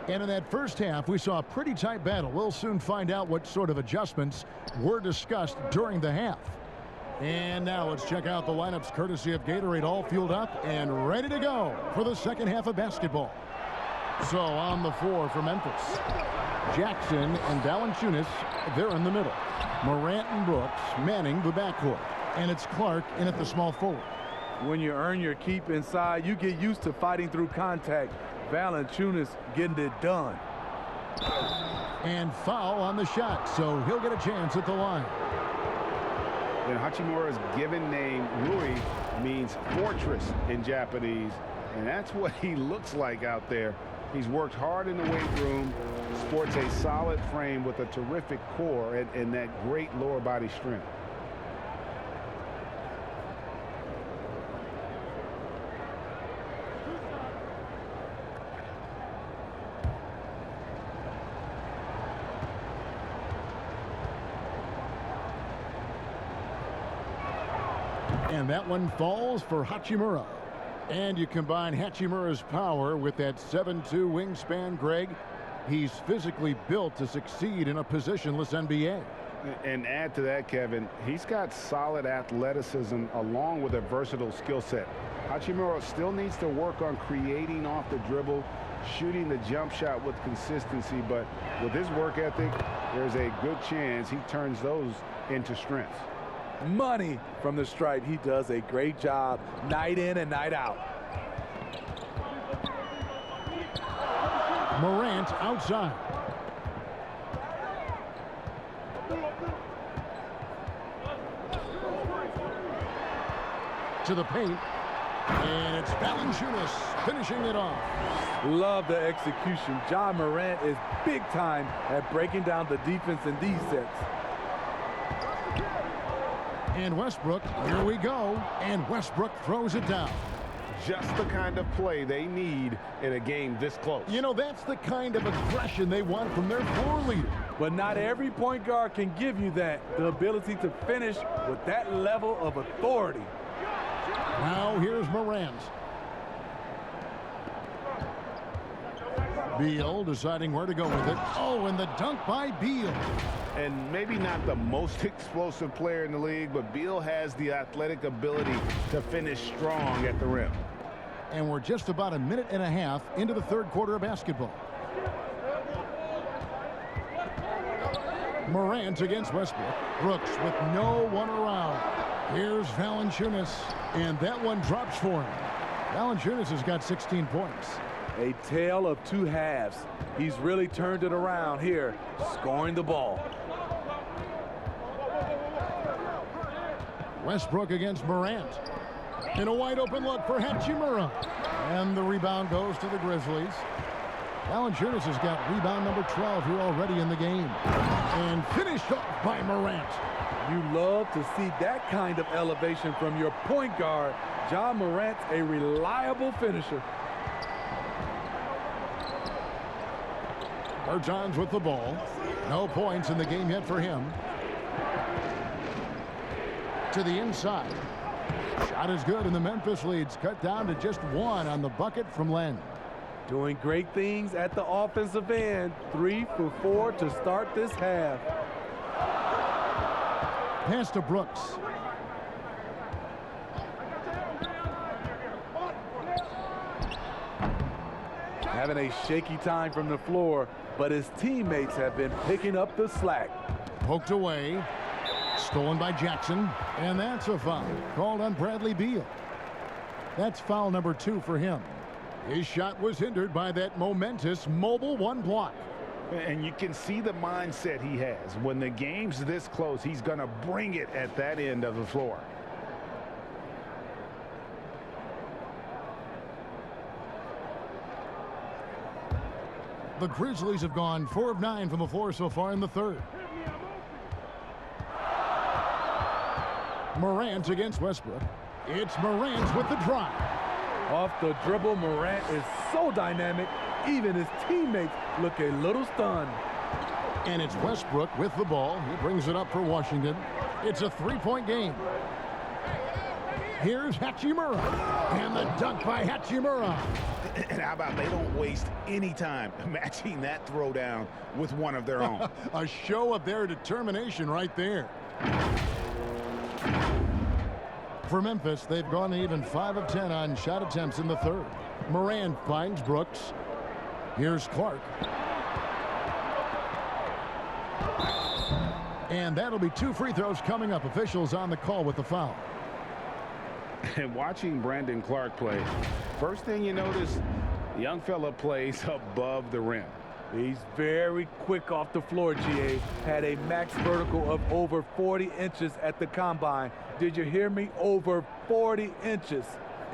And in that first half, we saw a pretty tight battle. We'll soon find out what sort of adjustments were discussed during the half. And now let's check out the lineups courtesy of Gatorade, all fueled up and ready to go for the second half of basketball. So on the floor for Memphis, Jackson and Valanciunas, they're in the middle. Morant and Brooks manning the backcourt. And it's Clark in at the small forward. When you earn your keep inside, you get used to fighting through contact. Valanciunas getting it done. And foul on the shot, so he'll get a chance at the line. And Hachimura's given name, Rui, means fortress in Japanese, and that's what he looks like out there. He's worked hard in the weight room, sports a solid frame with a terrific core and that great lower body strength. And that one falls for Hachimura. And you combine Hachimura's power with that 7'2" wingspan, Greg. He's physically built to succeed in a positionless NBA. And add to that, Kevin, he's got solid athleticism along with a versatile skill set. Hachimura still needs to work on creating off the dribble, shooting the jump shot with consistency, but with his work ethic, there's a good chance he turns those into strengths. Money from the stripe. He does a great job night in and night out. Morant outside. To the paint. And it's Valanciunas finishing it off. Love the execution. Ja Morant is big time at breaking down the defense in these sets. And Westbrook, here we go. And Westbrook throws it down. Just the kind of play they need in a game this close. You know, that's the kind of aggression they want from their floor leader. But not every point guard can give you that. The ability to finish with that level of authority. Now here's Morant. Beal deciding where to go with it. Oh, and the dunk by Beal. And maybe not the most explosive player in the league, but Beal has the athletic ability to finish strong at the rim. And we're just about a minute and a half into the third quarter of basketball. Morant against Westbrook. Brooks with no one around. Here's Valanciunas, and that one drops for him. Valanciunas has got 16 points. A tale of 2 halves. He's really turned it around here, scoring the ball. Westbrook against Morant. In a wide open look for Hachimura. And the rebound goes to the Grizzlies. Valanciunas has got rebound number 12 here already in the game. And finished off by Morant. You love to see that kind of elevation from your point guard. Ja Morant's a reliable finisher. Bertans with the ball. No points in the game yet for him. To the inside. Shot is good, and the Memphis lead's cut down to just 1 on the bucket from Len. Doing great things at the offensive end. 3 for 4 to start this half. Pass to Brooks. Having a shaky time from the floor, but his teammates have been picking up the slack. Poked away. Stolen by Jackson. And that's a foul called on Bradley Beal. That's foul number 2 for him. His shot was hindered by that momentous mobile 1 block. And you can see the mindset he has. When the game's this close, he's going to bring it at that end of the floor. The Grizzlies have gone 4 of 9 from the floor so far in the third. Morant against Westbrook. It's Morant with the drive. Off the dribble, Morant is so dynamic, even his teammates look a little stunned. And it's Westbrook with the ball. He brings it up for Washington. It's a 3-point game. Here's Hachimura. And the dunk by Hachimura. And how about they don't waste any time matching that throwdown with one of their own. A show of their determination right there. For Memphis, they've gone even 5 of 10 on shot attempts in the third. Morant finds Brooks. Here's Clark. And that'll be 2 free throws coming up. Officials on the call with the foul. And watching Brandon Clark play, first thing you notice, the young fella plays above the rim. He's very quick off the floor, GA. Had a max vertical of over 40 inches at the combine. Did you hear me? Over 40 inches.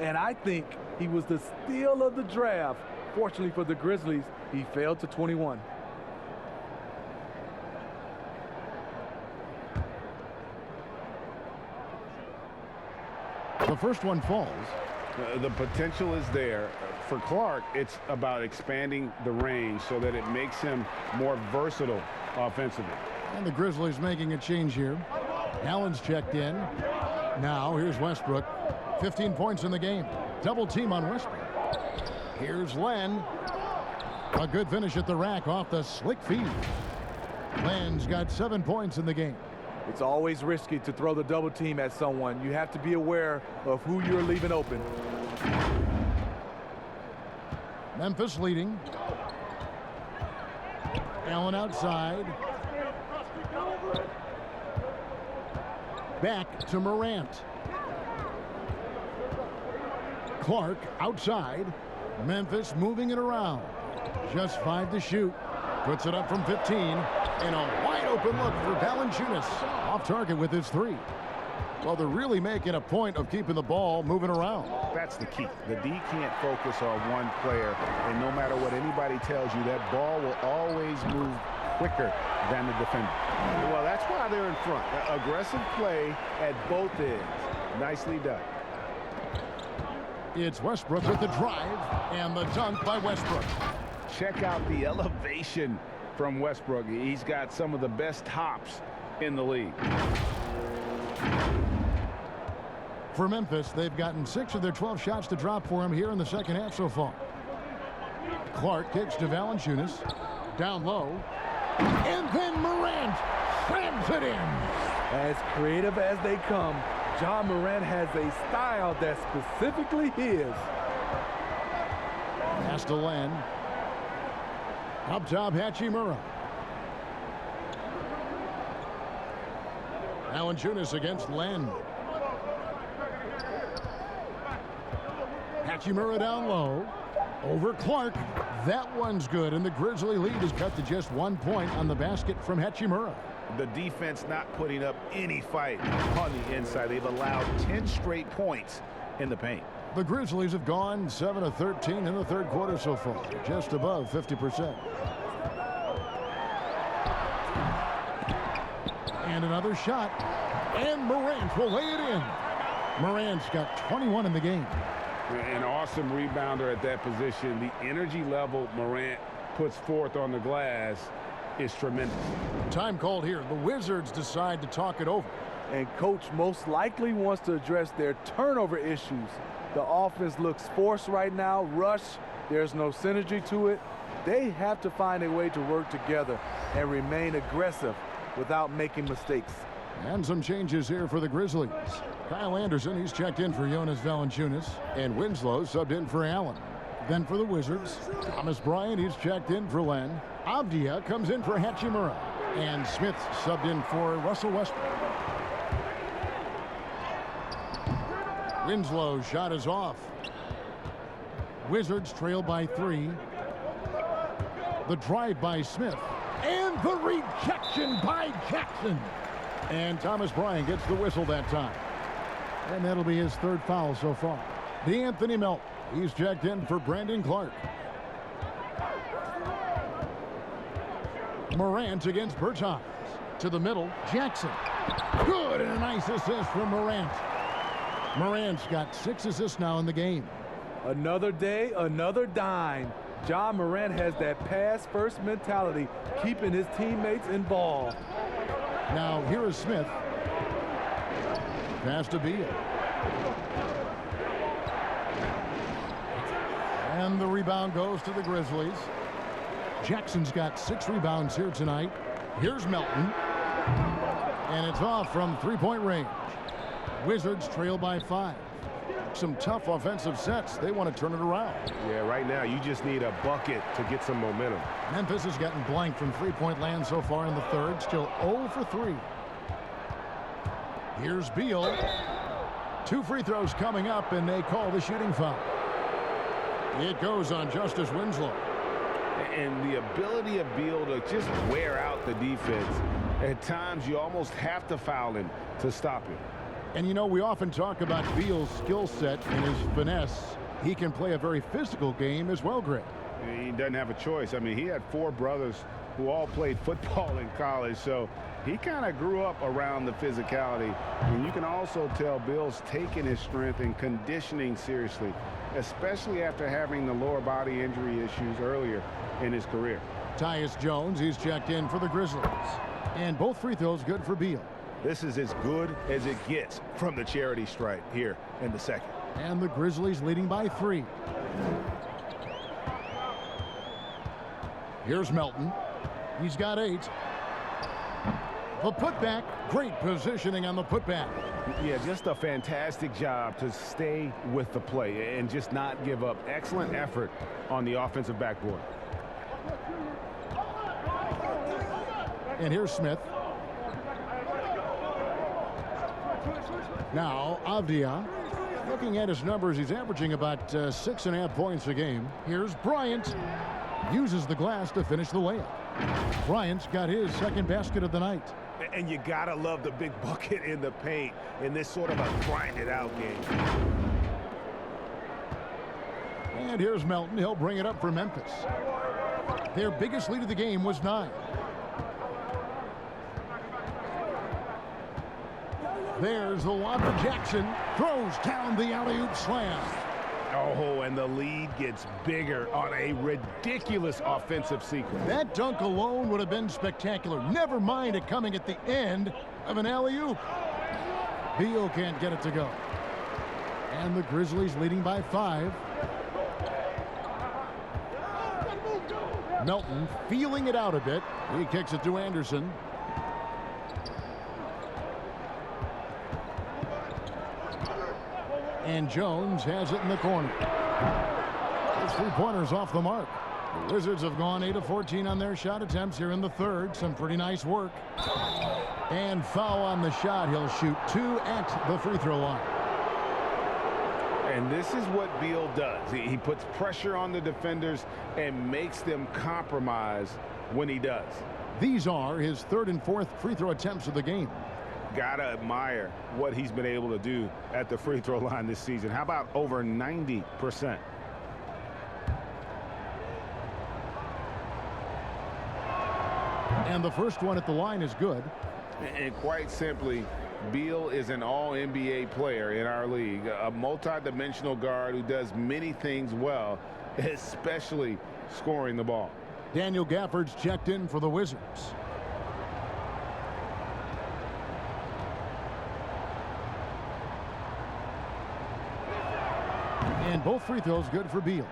And I think he was the steal of the draft. Fortunately for the Grizzlies, he failed to 21. The first one falls. The potential is there. For Clark, it's about expanding the range so that it makes him more versatile offensively. And the Grizzlies making a change here. Allen's checked in. Now here's Westbrook. 15 points in the game. Double team on Westbrook. Here's Len. A good finish at the rack off the slick feed. Len's got 7 points in the game. It's always risky to throw the double team at someone. You have to be aware of who you're leaving open. Memphis leading. Allen outside. Back to Morant. Clark outside. Memphis moving it around. Just 5 to shoot. Puts it up from 15. And a wide open look for Valanciunas. Off target with his 3. Well, they're really making a point of keeping the ball moving around. That's the key. The D can't focus on one player, and no matter what anybody tells you, that ball will always move quicker than the defender. Well, that's why they're in front. Aggressive play at both ends. Nicely done. It's Westbrook with the drive and the dunk by Westbrook. Check out the elevation from Westbrook. He's got some of the best hops in the league. For Memphis, they've gotten 6 of their 12 shots to drop for him here in the second half so far. Clark kicks to Valanciunas. Down low. And then Morant slams it in. As creative as they come, John Morant has a style that's specifically his. Pass to Len. Up top, Hachimura. Valanciunas against Len. Hachimura down low. Over Clark. That one's good, and the Grizzly lead is cut to just 1 point on the basket from Hachimura. The defense not putting up any fight on the inside. They've allowed 10 straight points in the paint. The Grizzlies have gone 7 of 13 in the third quarter so far, just above 50%. And another shot, and Morant will lay it in. Morant's got 21 in the game. An awesome rebounder at that position. The energy level Morant puts forth on the glass is tremendous. Time called here. The Wizards decide to talk it over. and coach most likely wants to address their turnover issues. The offense looks forced right now, rush, there's no synergy to it. They have to find a way to work together and remain aggressive without making mistakes. And some changes here for the Grizzlies. Kyle Anderson, he's checked in for Jonas Valanciunas, and Winslow subbed in for Allen. Then for the Wizards, Thomas Bryant, he's checked in for Len. Avdia comes in for Hachimura, and Smith subbed in for Russell Westbrook. Winslow's shot is off. Wizards trail by 3. The drive by Smith, and the rejection by Jackson. And Thomas Bryant gets the whistle that time. And that'll be his 3rd foul so far. DeAnthony Melton, he's checked in for Brandon Clark. Morant against Bertans. To the middle, Jackson. Good, and a nice assist from Morant. Morant's got 6 assists now in the game. Another day, another dime. Ja Morant has that pass-first mentality, keeping his teammates involved. Now, here is Smith. Pass to Beal. And the rebound goes to the Grizzlies. Jackson's got 6 rebounds here tonight. Here's Melton. And it's off from 3-point range. Wizards trail by 5. Some tough offensive sets. They want to turn it around. Yeah, right now you just need a bucket to get some momentum. Memphis has gotten blanked from 3-point land so far in the 3rd. Still 0 for 3. Here's Beal. 2 free throws coming up, and they call the shooting foul. It goes on Justice Winslow. And the ability of Beal to just wear out the defense. At times you almost have to foul him to stop him. And, you know, we often talk about Beal's skill set and his finesse. He can play a very physical game as well, Greg. He doesn't have a choice. I mean, he had 4 brothers who all played football in college, so he kind of grew up around the physicality. And you can also tell Beal's taking his strength and conditioning seriously, especially after having the lower body injury issues earlier in his career. Tyus Jones, he's checked in for the Grizzlies. And both free throws good for Beal. This is as good as it gets from the charity stripe here in the 2nd. And the Grizzlies leading by 3. Here's Melton. He's got 8. The putback. Great positioning on the putback. Yeah, just a fantastic job to stay with the play and just not give up. Excellent effort on the offensive backboard. And here's Smith. Now, Avdia. Looking at his numbers, he's averaging about 6.5 points a game. Here's Bryant. Uses the glass to finish the layup. Bryant's got his 2nd basket of the night. And you gotta love the big bucket in the paint in this sort of a grind-it-out game. And here's Melton. He'll bring it up for Memphis. Their biggest lead of the game was 9. There's the lob to Jackson. Throws down the alley-oop slam. Oh, and the lead gets bigger on a ridiculous offensive sequence. That dunk alone would have been spectacular. Never mind it coming at the end of an alley-oop. Beal can't get it to go. And the Grizzlies leading by 5. Melton feeling it out a bit. He kicks it to Anderson. And Jones has it in the corner. Those 3-pointers off the mark. The Wizards have gone 8 of 14 on their shot attempts here in the 3rd. Some pretty nice work. And foul on the shot. He'll shoot 2 at the free throw line. And this is what Beal does. He puts pressure on the defenders and makes them compromise when he does. These are his 3rd and 4th free throw attempts of the game. Gotta admire what he's been able to do at the free throw line this season. How about over 90%? And the first one at the line is good. And quite simply, Beal is an all-NBA player in our league, a multi-dimensional guard who does many things well, especially scoring the ball. Daniel Gafford's checked in for the Wizards. And both free throws good for Beal.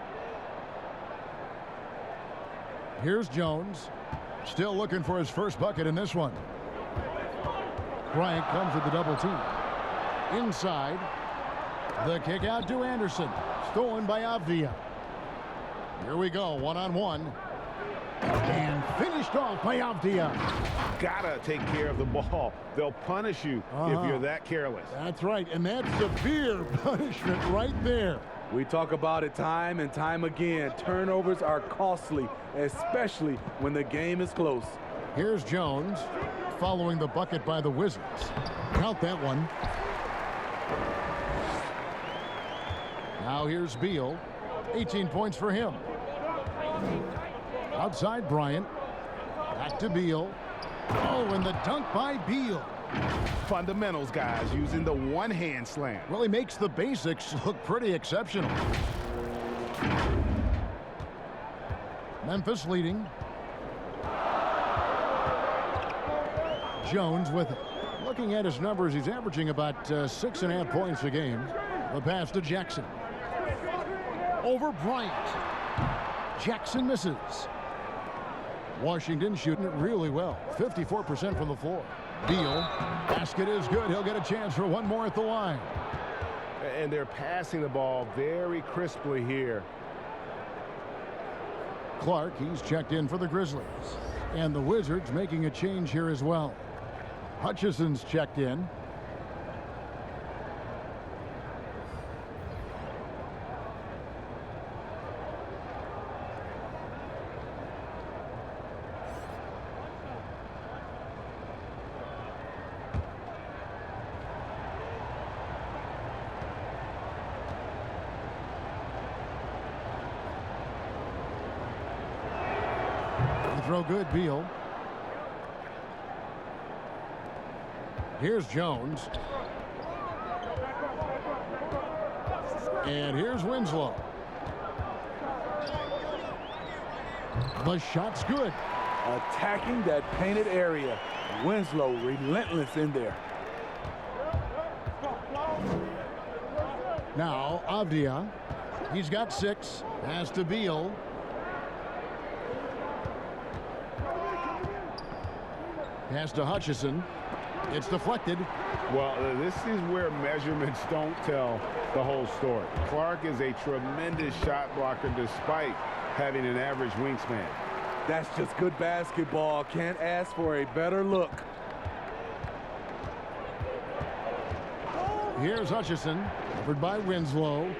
Here's Jones. Still looking for his first bucket in this one. Bryant comes with the double team. Inside. The kick out to Anderson. Stolen by Avdia. Here we go, one-on-one. And finished off by Avdia. Gotta take care of the ball. They'll punish you if you're that careless. That's right, and that's severe punishment right there. We talk about it time and time again. Turnovers are costly, especially when the game is close. Here's Jones following the bucket by the Wizards. Count that one. Now here's Beal. 18 points for him. Outside Bryant. Back to Beal. Oh, and the dunk by Beal. Fundamentals, guys, using the one-hand slam. Well, he makes the basics look pretty exceptional. Memphis leading. Jones with it. Looking at his numbers, he's averaging about 6.5 points a game. The pass to Jackson. Over Bryant. Jackson misses. Washington shooting it really well. 54% from the floor. Beal. Basket is good. He'll get a chance for one more at the line. And they're passing the ball very crisply here. Clark, he's checked in for the Grizzlies. And the Wizards making a change here as well. Hutchison's checked in. Throw good, Beal. Here's Jones. And here's Winslow. The shot's good. Attacking that painted area. Winslow relentless in there. Now Avdia. He's got 6. Pass to Beal. Pass to Hutchison. It's deflected. Well, this is where measurements don't tell the whole story. Clark is a tremendous shot blocker despite having an average wingspan. That's just good basketball. Can't ask for a better look. Here's Hutchison, covered by Winslow.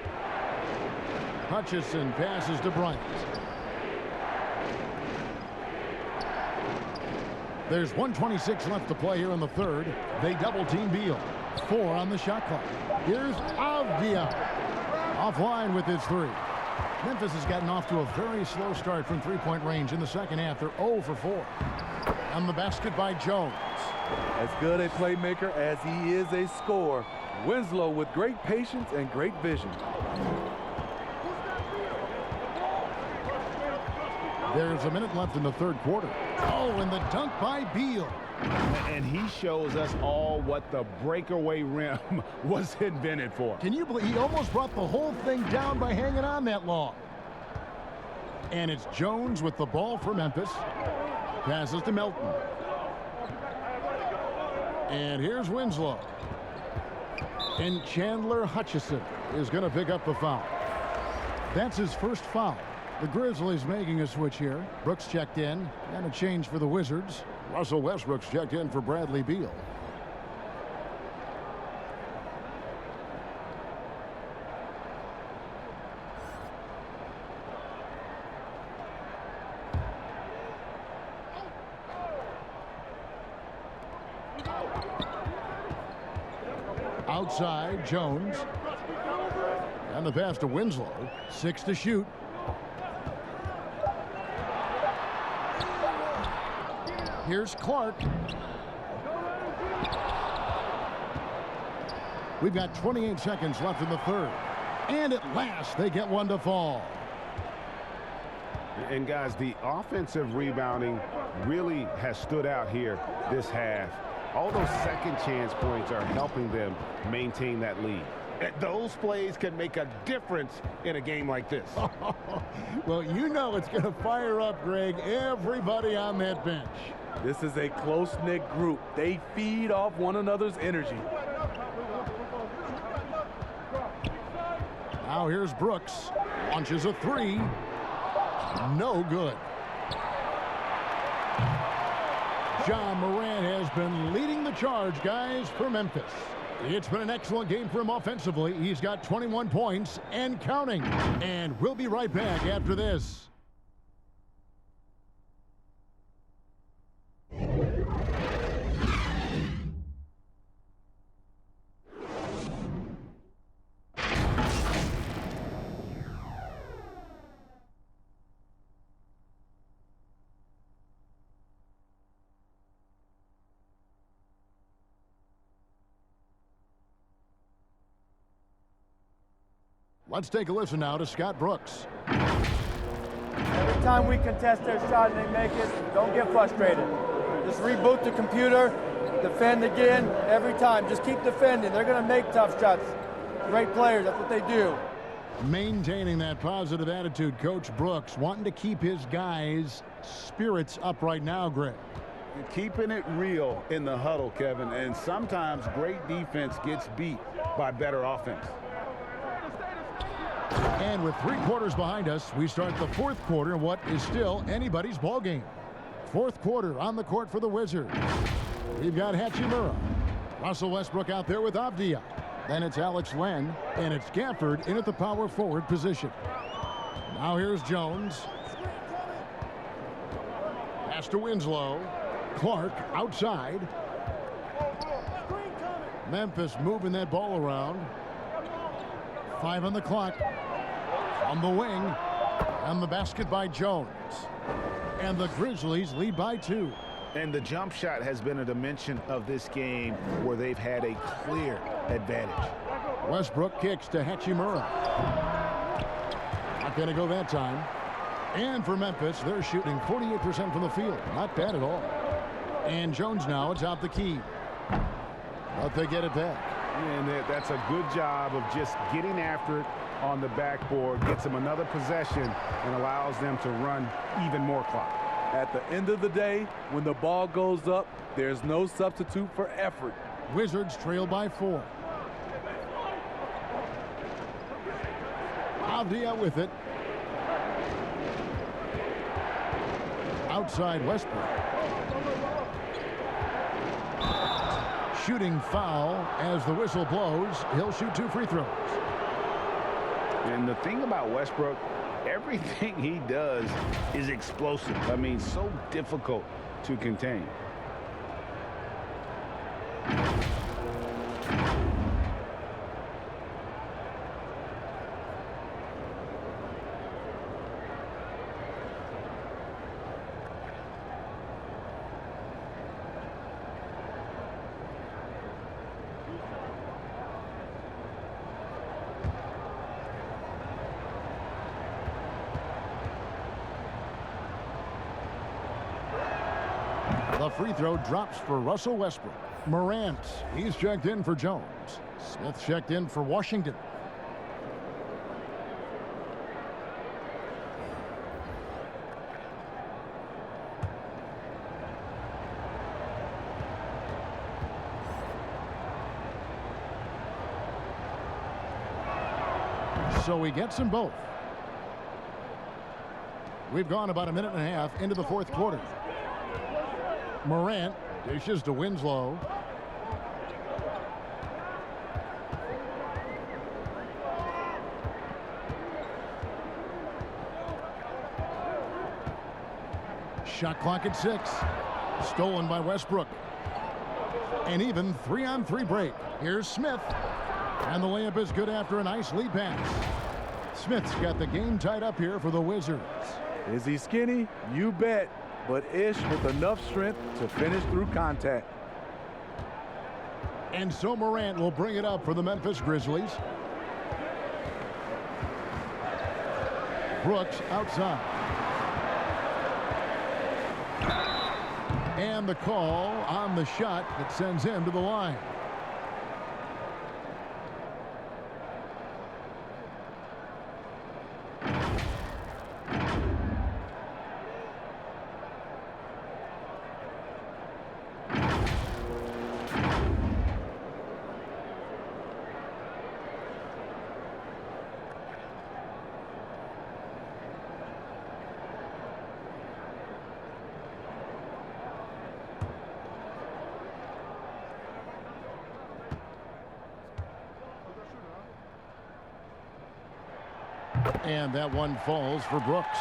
Hutchison passes to Bryant. There's 1:26 left to play here in the third. They double-team Beal. 4 on the shot clock. Here's Avdia. Offline with his 3. Memphis has gotten off to a very slow start from three-point range in the second half. They're 0 for 4. On the basket by Jones. As good a playmaker as he is a scorer. Winslow with great patience and great vision. There's a minute left in the third quarter. Oh, and the dunk by Beal. And he shows us all what the breakaway rim was invented for. Can you believe he almost brought the whole thing down by hanging on that long? And it's Jones with the ball for Memphis. Passes to Melton. And here's Winslow. And Chandler Hutchison is going to pick up the foul. That's his first foul. The Grizzlies making a switch here. Brooks checked in, and a change for the Wizards. Russell Westbrook's checked in for Bradley Beal. Outside, Jones. And the pass to Winslow. 6 to shoot. Here's Clark. We've got 28 seconds left in the third. And at last, they get one to fall. And guys, the offensive rebounding really has stood out here this half. All those second chance points are helping them maintain that lead. Those plays can make a difference in a game like this. Well, you know it's going to fire up, Greg, everybody on that bench. This is a close-knit group. They feed off one another's energy. Now here's Brooks. Launches a three. No good. John Moran has been leading the charge, guys, for Memphis. It's been an excellent game for him offensively. He's got 21 points and counting. And we'll be right back after this. Let's take a listen now to Scott Brooks. Every time we contest their shot and they make it, don't get frustrated. Just reboot the computer, defend again every time. Just keep defending. They're going to make tough shots. Great players, that's what they do. Maintaining that positive attitude, Coach Brooks, wanting to keep his guys' spirits up right now, Greg. Keeping it real in the huddle, Kevin, and sometimes great defense gets beat by better offense. And with 3 quarters behind us, we start the 4th quarter in what is still anybody's ball game. 4th quarter on the court for the Wizards. We've got Hachimura. Russell Westbrook out there with Avdia. Then it's Alex Len, and it's Gafford in at the power forward position. Now here's Jones. Pass to Winslow. Clark outside. Memphis moving that ball around. 5 on the clock. On the wing. And the basket by Jones. And the Grizzlies lead by 2. And the jump shot has been a dimension of this game where they've had a clear advantage. Westbrook kicks to Hachimura. Not going to go that time. And for Memphis, they're shooting 48% from the field. Not bad at all. And Jones now, it's out the key. But they get it back. And that's a good job of just getting after it on the backboard. Gets them another possession and allows them to run even more clock. At the end of the day, when the ball goes up, there's no substitute for effort. Wizards trail by 4. Avdia with it. Outside Westbrook. Shooting foul as the whistle blows. He'll shoot 2 free throws. And the thing about Westbrook, everything he does is explosive. I mean, so difficult to contain. The free throw drops for Russell Westbrook. Morant, he's checked in for Jones. Smith checked in for Washington. So he gets them both. We've gone about a minute and a half into the 4th quarter. Morant dishes to Winslow. Shot clock at 6. Stolen by Westbrook. An even 3-on-3 break. Here's Smith. And the layup is good after a nice lead pass. Smith's got the game tied up here for the Wizards. Is he skinny? You bet. But Ish with enough strength to finish through contact. And so Morant will bring it up for the Memphis Grizzlies. Brooks outside. And the call on the shot that sends him to the line. And that one falls for Brooks.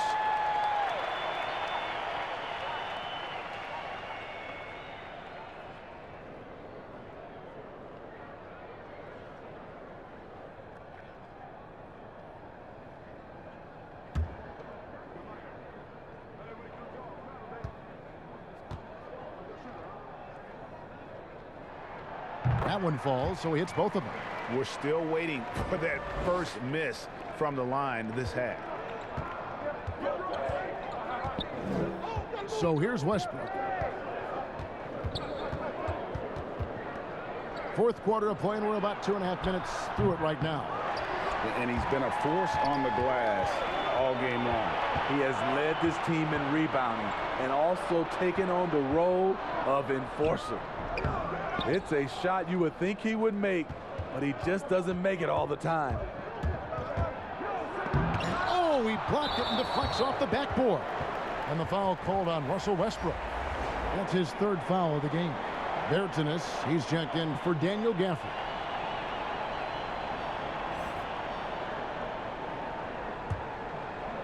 That one falls, so he hits both of them. We're still waiting for that first miss from the line this half. So here's Westbrook. Fourth quarter of play, and we're about 2.5 minutes through it right now. And he's been a force on the glass all game long. He has led this team in rebounding and also taken on the role of enforcer. It's a shot you would think he would make, but he just doesn't make it all the time. Oh, he blocked it and deflects off the backboard. And the foul called on Russell Westbrook. That's his third foul of the game. Bertinus, he's checked in for Daniel Gafford.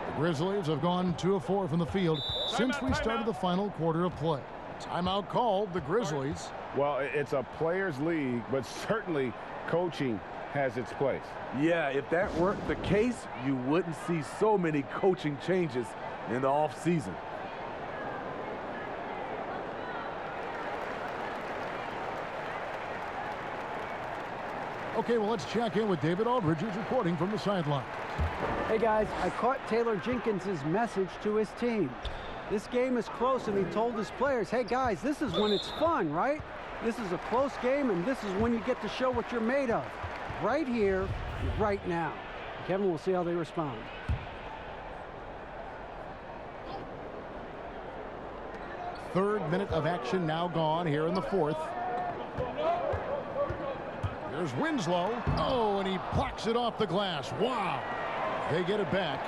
The Grizzlies have gone 2 of 4 from the field since we started the final quarter of play. Timeout called, the Grizzlies. Well, it's a players' league, but certainly coaching has its place. Yeah, if that weren't the case, you wouldn't see so many coaching changes in the offseason. Okay, well, let's check in with David Aldridge, who's reporting from the sideline. Hey, guys, I caught Taylor Jenkins' message to his team. This game is close, and he told his players, hey, guys, this is when it's fun, right? This is a close game, and this is when you get to show what you're made of. Right here, right now. Kevin, we'll see how they respond. Third minute of action now gone here in the fourth. Here's Winslow. Oh, and he blocks it off the glass. Wow. They get it back.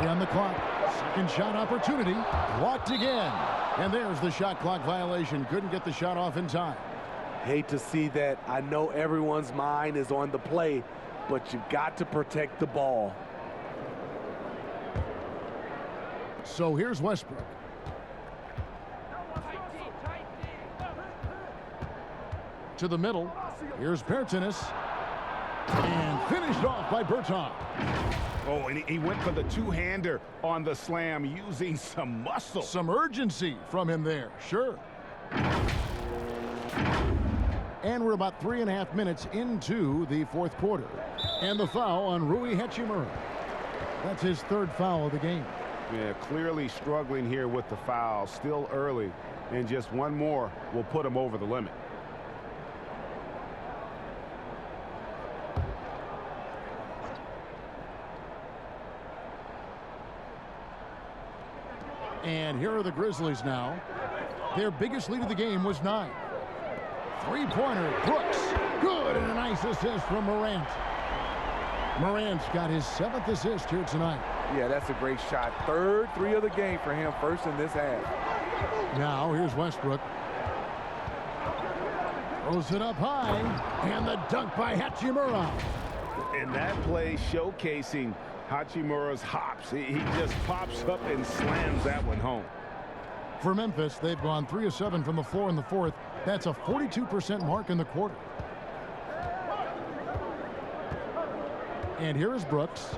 3 on the clock. Second shot opportunity. Blocked again. And there's the shot clock violation. Couldn't get the shot off in time. Hate to see that. I know everyone's mind is on the play, but you've got to protect the ball. So here's Westbrook. To the middle. Here's Bertinus. And finished off by Bertans. Oh, and he went for the two-hander on the slam using some muscle. Some urgency from him there, sure. And we're about 3.5 minutes into the fourth quarter. And the foul on Rui Hachimura. That's his third foul of the game. Yeah, clearly struggling here with the foul. Still early. And just one more will put him over the limit. And here are the Grizzlies now. Their biggest lead of the game was 9. Three-pointer, Brooks. Good, and a nice assist from Morant. Morant's got his 7th assist here tonight. Yeah, that's a great shot. Third 3 of the game for him, first in this half. Now here's Westbrook. Throws it up high, and the dunk by Hachimura. And that play showcasing Hachimura's hops. He just pops up and slams that one home. For Memphis, they've gone 3 of 7 from the floor in the fourth. That's a 42% mark in the quarter. And here is Brooks.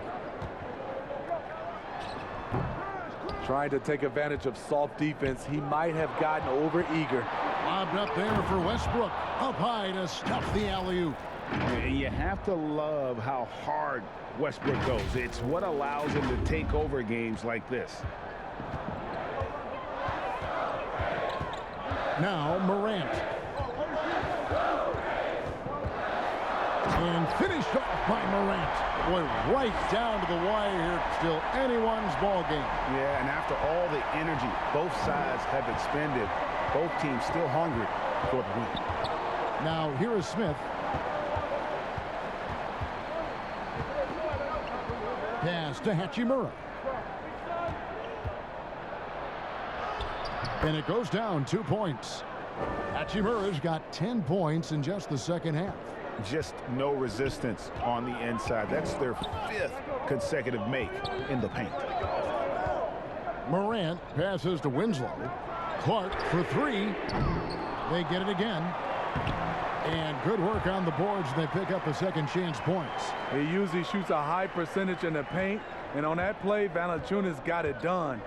Trying to take advantage of soft defense. He might have gotten over-eager. Lobbed up there for Westbrook. Up high to stuff the alley-oop. And you have to love how hard Westbrook goes. It's what allows him to take over games like this. Now Morant. And finished off by Morant. Boy, right down to the wire here. Still anyone's ball game. Yeah, and after all the energy both sides have expended, both teams still hungry for the win. Now here is Smith. Pass to Hachimura. And it goes down 2 points. Hachimura's got 10 points in just the second half. Just no resistance on the inside. That's their 5th consecutive make in the paint. Morant passes to Winslow. Clark for 3. They get it again. And good work on the boards. They pick up a second chance points. He usually shoots a high percentage in the paint, and on that play, Valanciunas got it done.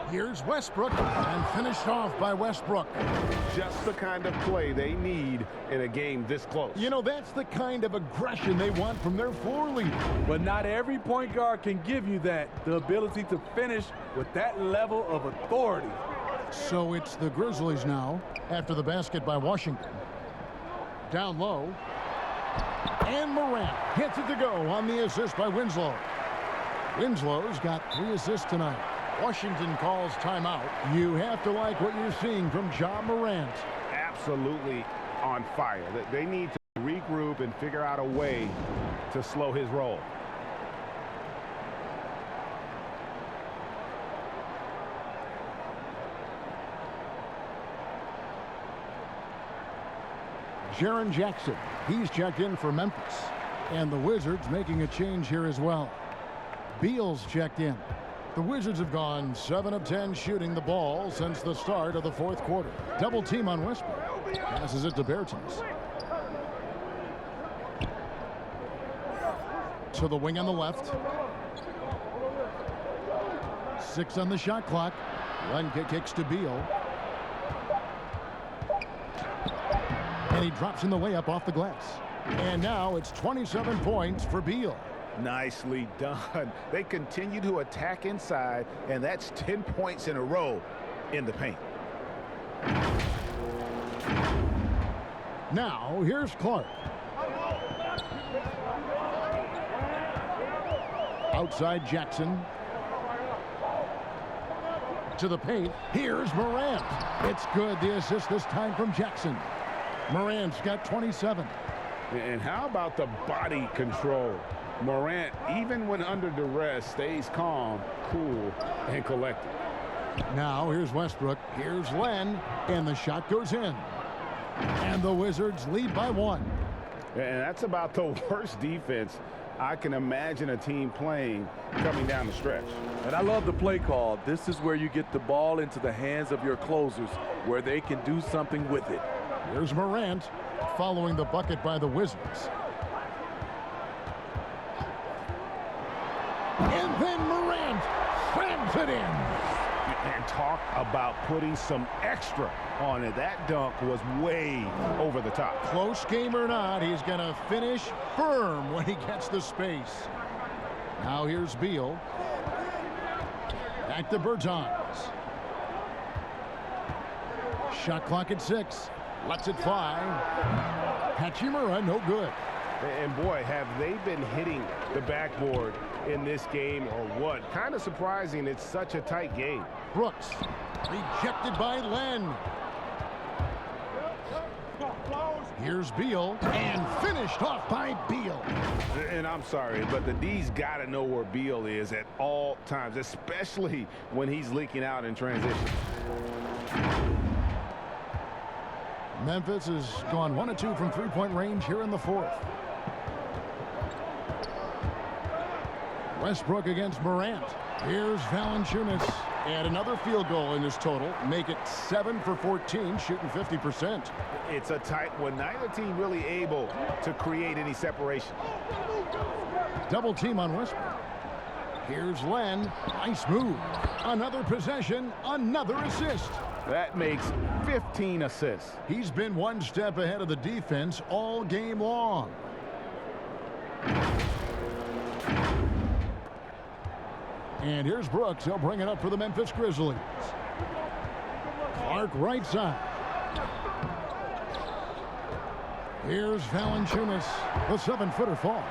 Here's Westbrook, and finished off by Westbrook. Just the kind of play they need in a game this close. You know, that's the kind of aggression they want from their floor leader. But not every point guard can give you that, the ability to finish with that level of authority. So it's the Grizzlies now after the basket by Washington. Down low. And Morant hits it to go on the assist by Winslow. Winslow's got 3 assists tonight. Washington calls timeout. You have to like what you're seeing from Ja Morant. Absolutely on fire. They need to regroup and figure out a way to slow his roll. Jaren Jackson, he's checked in for Memphis. And the Wizards making a change here as well. Beal's checked in. The Wizards have gone 7 of 10 shooting the ball since the start of the 4th quarter. Double team on Westbrook. Passes it to Bertans. To the wing on the left. 6 on the shot clock. Len kicks to Beal. And he drops in the layup off the glass. And now it's 27 points for Beal. Nicely done. They continue to attack inside, and that's 10 points in a row in the paint. Now, here's Clark. Outside Jackson. To the paint. Here's Morant. It's good. The assist this time from Jackson. Morant's got 27. And how about the body control? Morant, even when under duress, stays calm, cool, and collected. Now here's Westbrook. Here's Len. And the shot goes in. And the Wizards lead by 1. And that's about the worst defense I can imagine a team playing coming down the stretch. And I love the play call. This is where you get the ball into the hands of your closers, where they can do something with it. Here's Morant following the bucket by the Wizards. And then Morant slams it in. And talk about putting some extra on it. That dunk was way over the top. Close game or not, he's going to finish firm when he gets the space. Now here's Beal. Back to Bertans. Shot clock at 6. Lets it fly. Hachimura, no good. And boy, have they been hitting the backboard in this game or what? Kind of surprising. It's such a tight game. Brooks rejected by Len. Here's Beal and finished off by Beal. And I'm sorry, but the D's got to know where Beal is at all times, especially when he's leaking out in transition. Memphis has gone 1 of 2 from 3-point range here in the 4th. Westbrook against Morant. Here's Valanciunas. And another field goal in his total. Make it 7 for 14, shooting 50%. It's a tight one. Neither team really able to create any separation. Double team on Westbrook. Here's Len. Nice move. Another possession, another assist. That makes 15 assists. He's been one step ahead of the defense all game long. And here's Brooks. He'll bring it up for the Memphis Grizzlies. Clark right side. Here's Valanciunas. The 7-footer falls.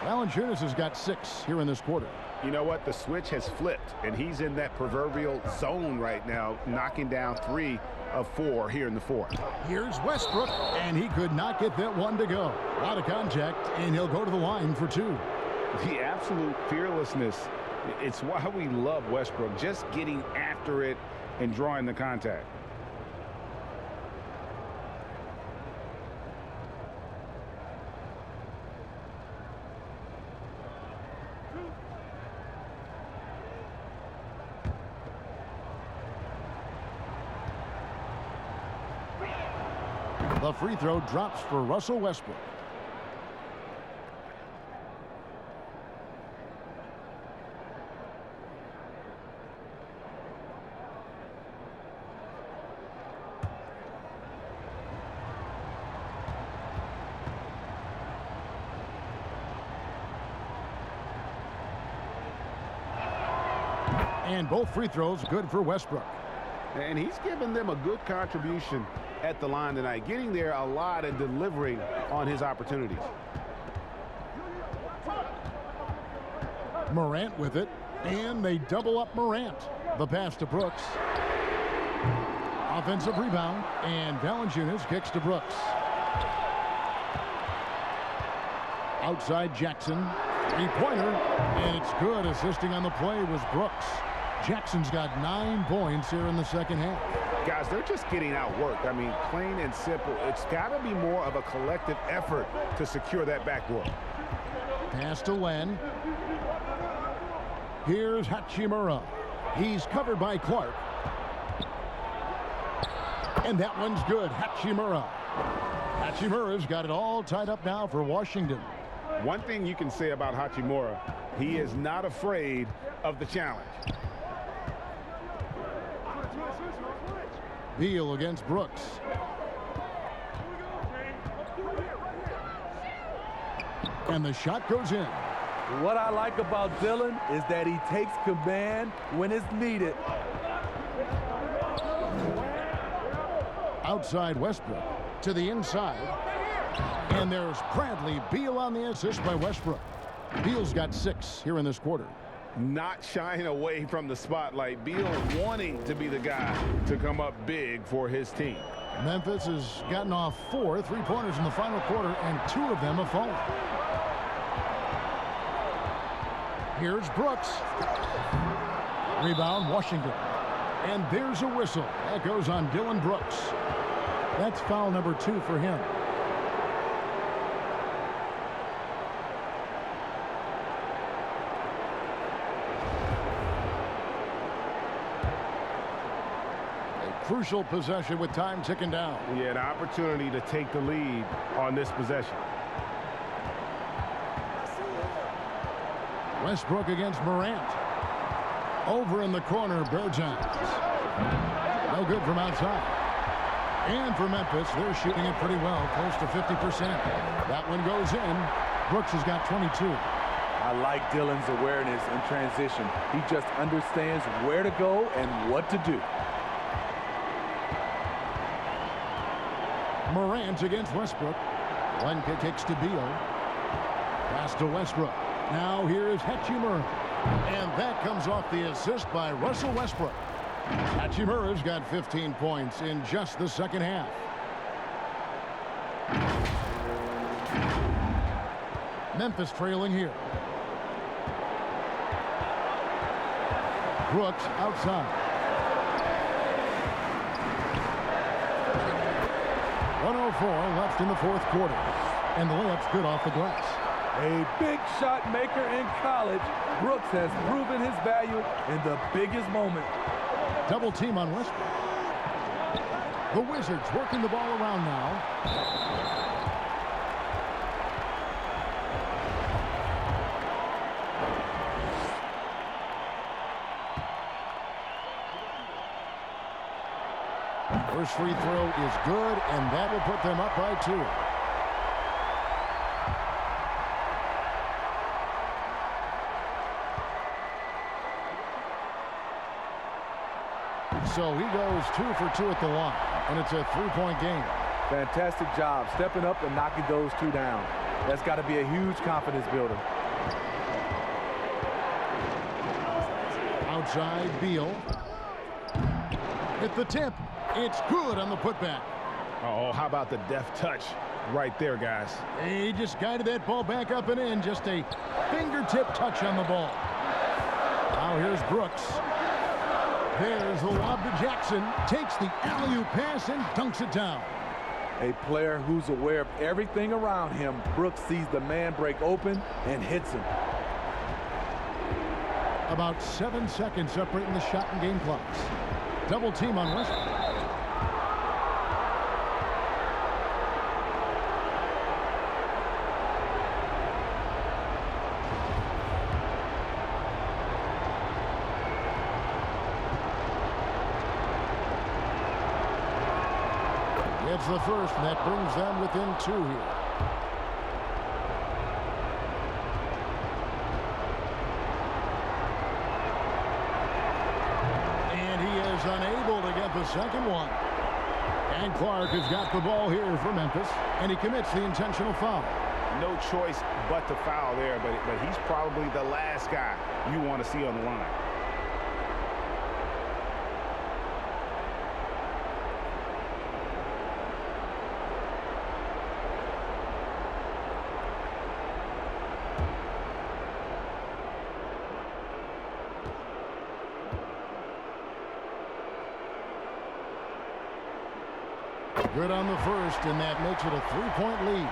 Valanciunas has got 6 here in this quarter. You know what? The switch has flipped, and he's in that proverbial zone right now, knocking down 3 of 4 here in the 4th. Here's Westbrook, and he could not get that one to go. A lot of contact, and he'll go to the line for 2. The absolute fearlessness. It's why we love Westbrook, just getting after it and drawing the contact. The free throw drops for Russell Westbrook. And both free throws good for Westbrook. And he's given them a good contribution at the line tonight, getting there a lot and delivering on his opportunities. Morant with it, and they double up Morant. The pass to Brooks. Offensive rebound, and Valanciunas kicks to Brooks. Outside Jackson, three-pointer, and it's good. Assisting on the play was Brooks. Jackson's got 9 points here in the second half. Guys, they're just getting outworked. I mean, plain and simple. It's got to be more of a collective effort to secure that backboard. Pass to Len. Here's Hachimura. He's covered by Clark. And that one's good. Hachimura. Hachimura's got it all tied up now for Washington. One thing you can say about Hachimura, he is not afraid of the challenge. Beal against Brooks. And the shot goes in. What I like about Dillon is that he takes command when it's needed. Outside Westbrook to the inside. And there's Bradley Beal on the assist by Westbrook. Beal's got 6 here in this quarter. Not shying away from the spotlight. Beal wanting to be the guy to come up big for his team. Memphis has gotten off 4 3-pointers in the final quarter, and 2 of them have fallen. Here's Brooks. Rebound, Washington. And there's a whistle. That goes on Dylan Brooks. That's foul number 2 for him. Crucial possession with time ticking down. Yeah, an opportunity to take the lead on this possession. Westbrook against Morant. Over in the corner, Bertans. No good from outside. And for Memphis, they're shooting it pretty well, close to 50%. That one goes in. Brooks has got 22. I like Dillon's awareness in transition. He just understands where to go and what to do. Morant against Westbrook. One kicks to Beal. Pass to Westbrook. Now here is Hachimura. And that comes off the assist by Russell Westbrook. Hachimura's got 15 points in just the second half. Memphis trailing here. Brooks outside. 1:04 left in the fourth quarter. And the layup's good off the glass. A big shot maker in college, Brooks has proven his value in the biggest moment. Double team on Westbrook. The Wizards working the ball around now. First free throw is good, and that will put them up by 2. So he goes 2 for 2 at the line, and it's a 3-point game. Fantastic job stepping up and knocking those 2 down. That's got to be a huge confidence builder. Outside Beal. Hit the tip. It's good on the putback. Oh, how about the deft touch right there, guys? He just guided that ball back up and in. Just a fingertip touch on the ball. Now here's Brooks. There's the lob to Jackson. Takes the alley-oop pass and dunks it down. A player who's aware of everything around him. Brooks sees the man break open and hits him. About 7 seconds separating the shot and game clocks. Double team on Westbrook. gets the first, and that brings them within 2 here. And he is unable to get the second one. And Clark has got the ball here for Memphis, and he commits the intentional foul. No choice but to foul there, but he's probably the last guy you want to see on the line. Good on the first, and that makes it a 3-point lead.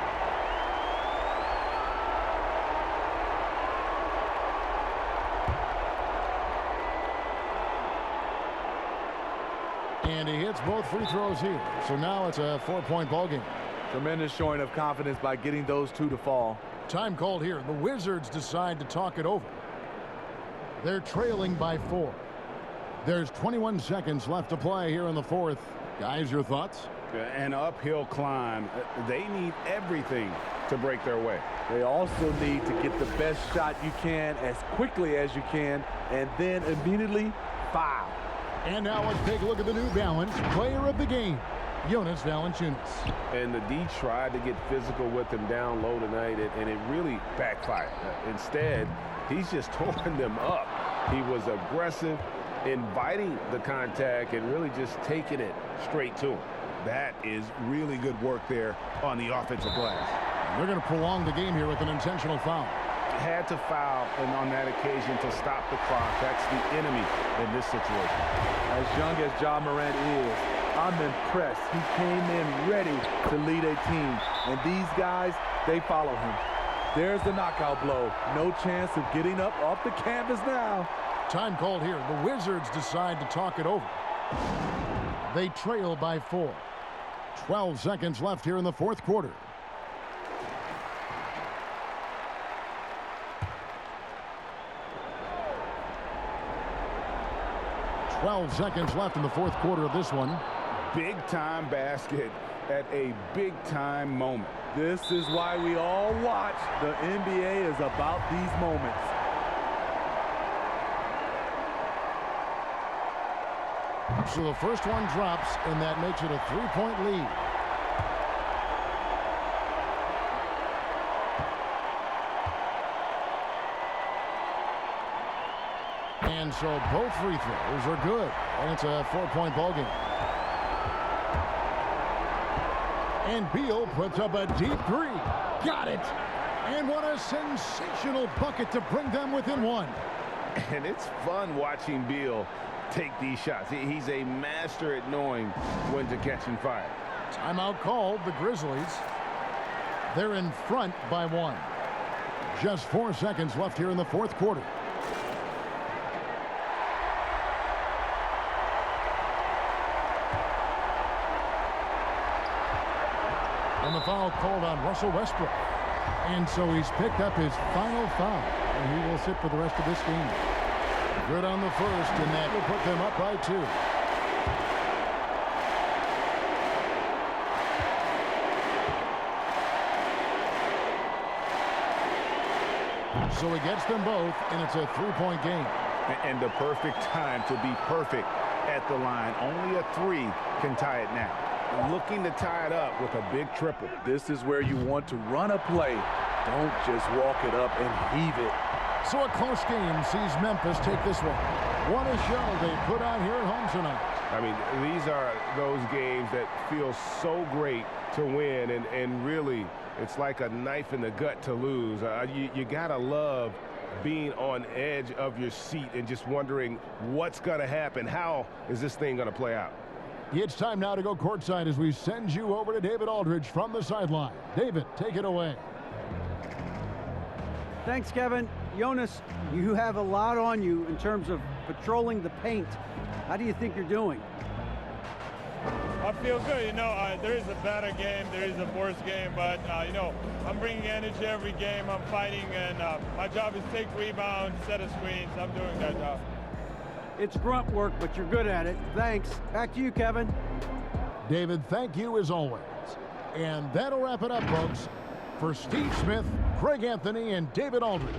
And he hits both free throws here. So now it's a 4-point ball game. Tremendous showing of confidence by getting those 2 to fall. Time called here. The Wizards decide to talk it over. They're trailing by 4. There's 21 seconds left to play here in the fourth. Guys, your thoughts? An uphill climb. They need everything to break their way. They also need to get the best shot you can as quickly as you can, and then immediately foul. And now let's take a look at the New Balance player of the game, Jonas Valanciunas. And the D tried to get physical with him down low tonight, and it really backfired. Instead, he's just tore them up. He was aggressive, inviting the contact, and really just taking it straight to him. That is really good work there on the offensive glass. They're going to prolong the game here with an intentional foul. Had to foul, and on that occasion to stop the clock. That's the enemy in this situation. As young as Ja Morant is, I'm impressed. He came in ready to lead a team, and these guys, they follow him. There's the knockout blow. No chance of getting up off the canvas now. Time called here. The Wizards decide to talk it over. They trail by 4. 12 seconds left here in the fourth quarter. Twelve seconds left in the fourth quarter of this one. Big time basket at a big time moment. This is why we all watch. The NBA is about these moments. So the first one drops, and that makes it a 3-point lead. And so both free throws are good, and it's a 4-point ball game. And Beal puts up a deep 3. Got it! And what a sensational bucket to bring them within 1. And it's fun watching Beal take these shots. He's a master at knowing when to catch and fire. Timeout called. The Grizzlies, they're in front by 1. Just 4 seconds left here in the fourth quarter. And the foul called on Russell Westbrook. And so he's picked up his final foul, and he will sit for the rest of this game. Good on the first, and that will put them up by 2. So he gets them both, and it's a 3-point game. And the perfect time to be perfect at the line. Only a 3 can tie it now. Looking to tie it up with a big triple. This is where you want to run a play. Don't just walk it up and heave it. So a close game sees Memphis take this one. What a show they put on here at home tonight. I mean, these are those games that feel so great to win, and really, it's like a knife in the gut to lose. You gotta love being on edge of your seat and just wondering what's gonna happen. How is this thing gonna play out? It's time now to go courtside as we send you over to David Aldridge from the sideline. David, take it away. Thanks, Kevin. Jonas, you have a lot on you in terms of patrolling the paint. How do you think you're doing? I feel good. You know, there is a better game, there is a worse game, but, you know, I'm bringing energy every game. I'm fighting, and my job is take rebounds, set of screens. I'm doing that job. It's grunt work, but you're good at it. Thanks. Back to you, Kevin. David, thank you as always. And that'll wrap it up, folks. For Steve Smith, Craig Anthony, and David Aldridge,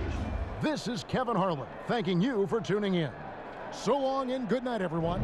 this is Kevin Harlan thanking you for tuning in. So long and good night, everyone.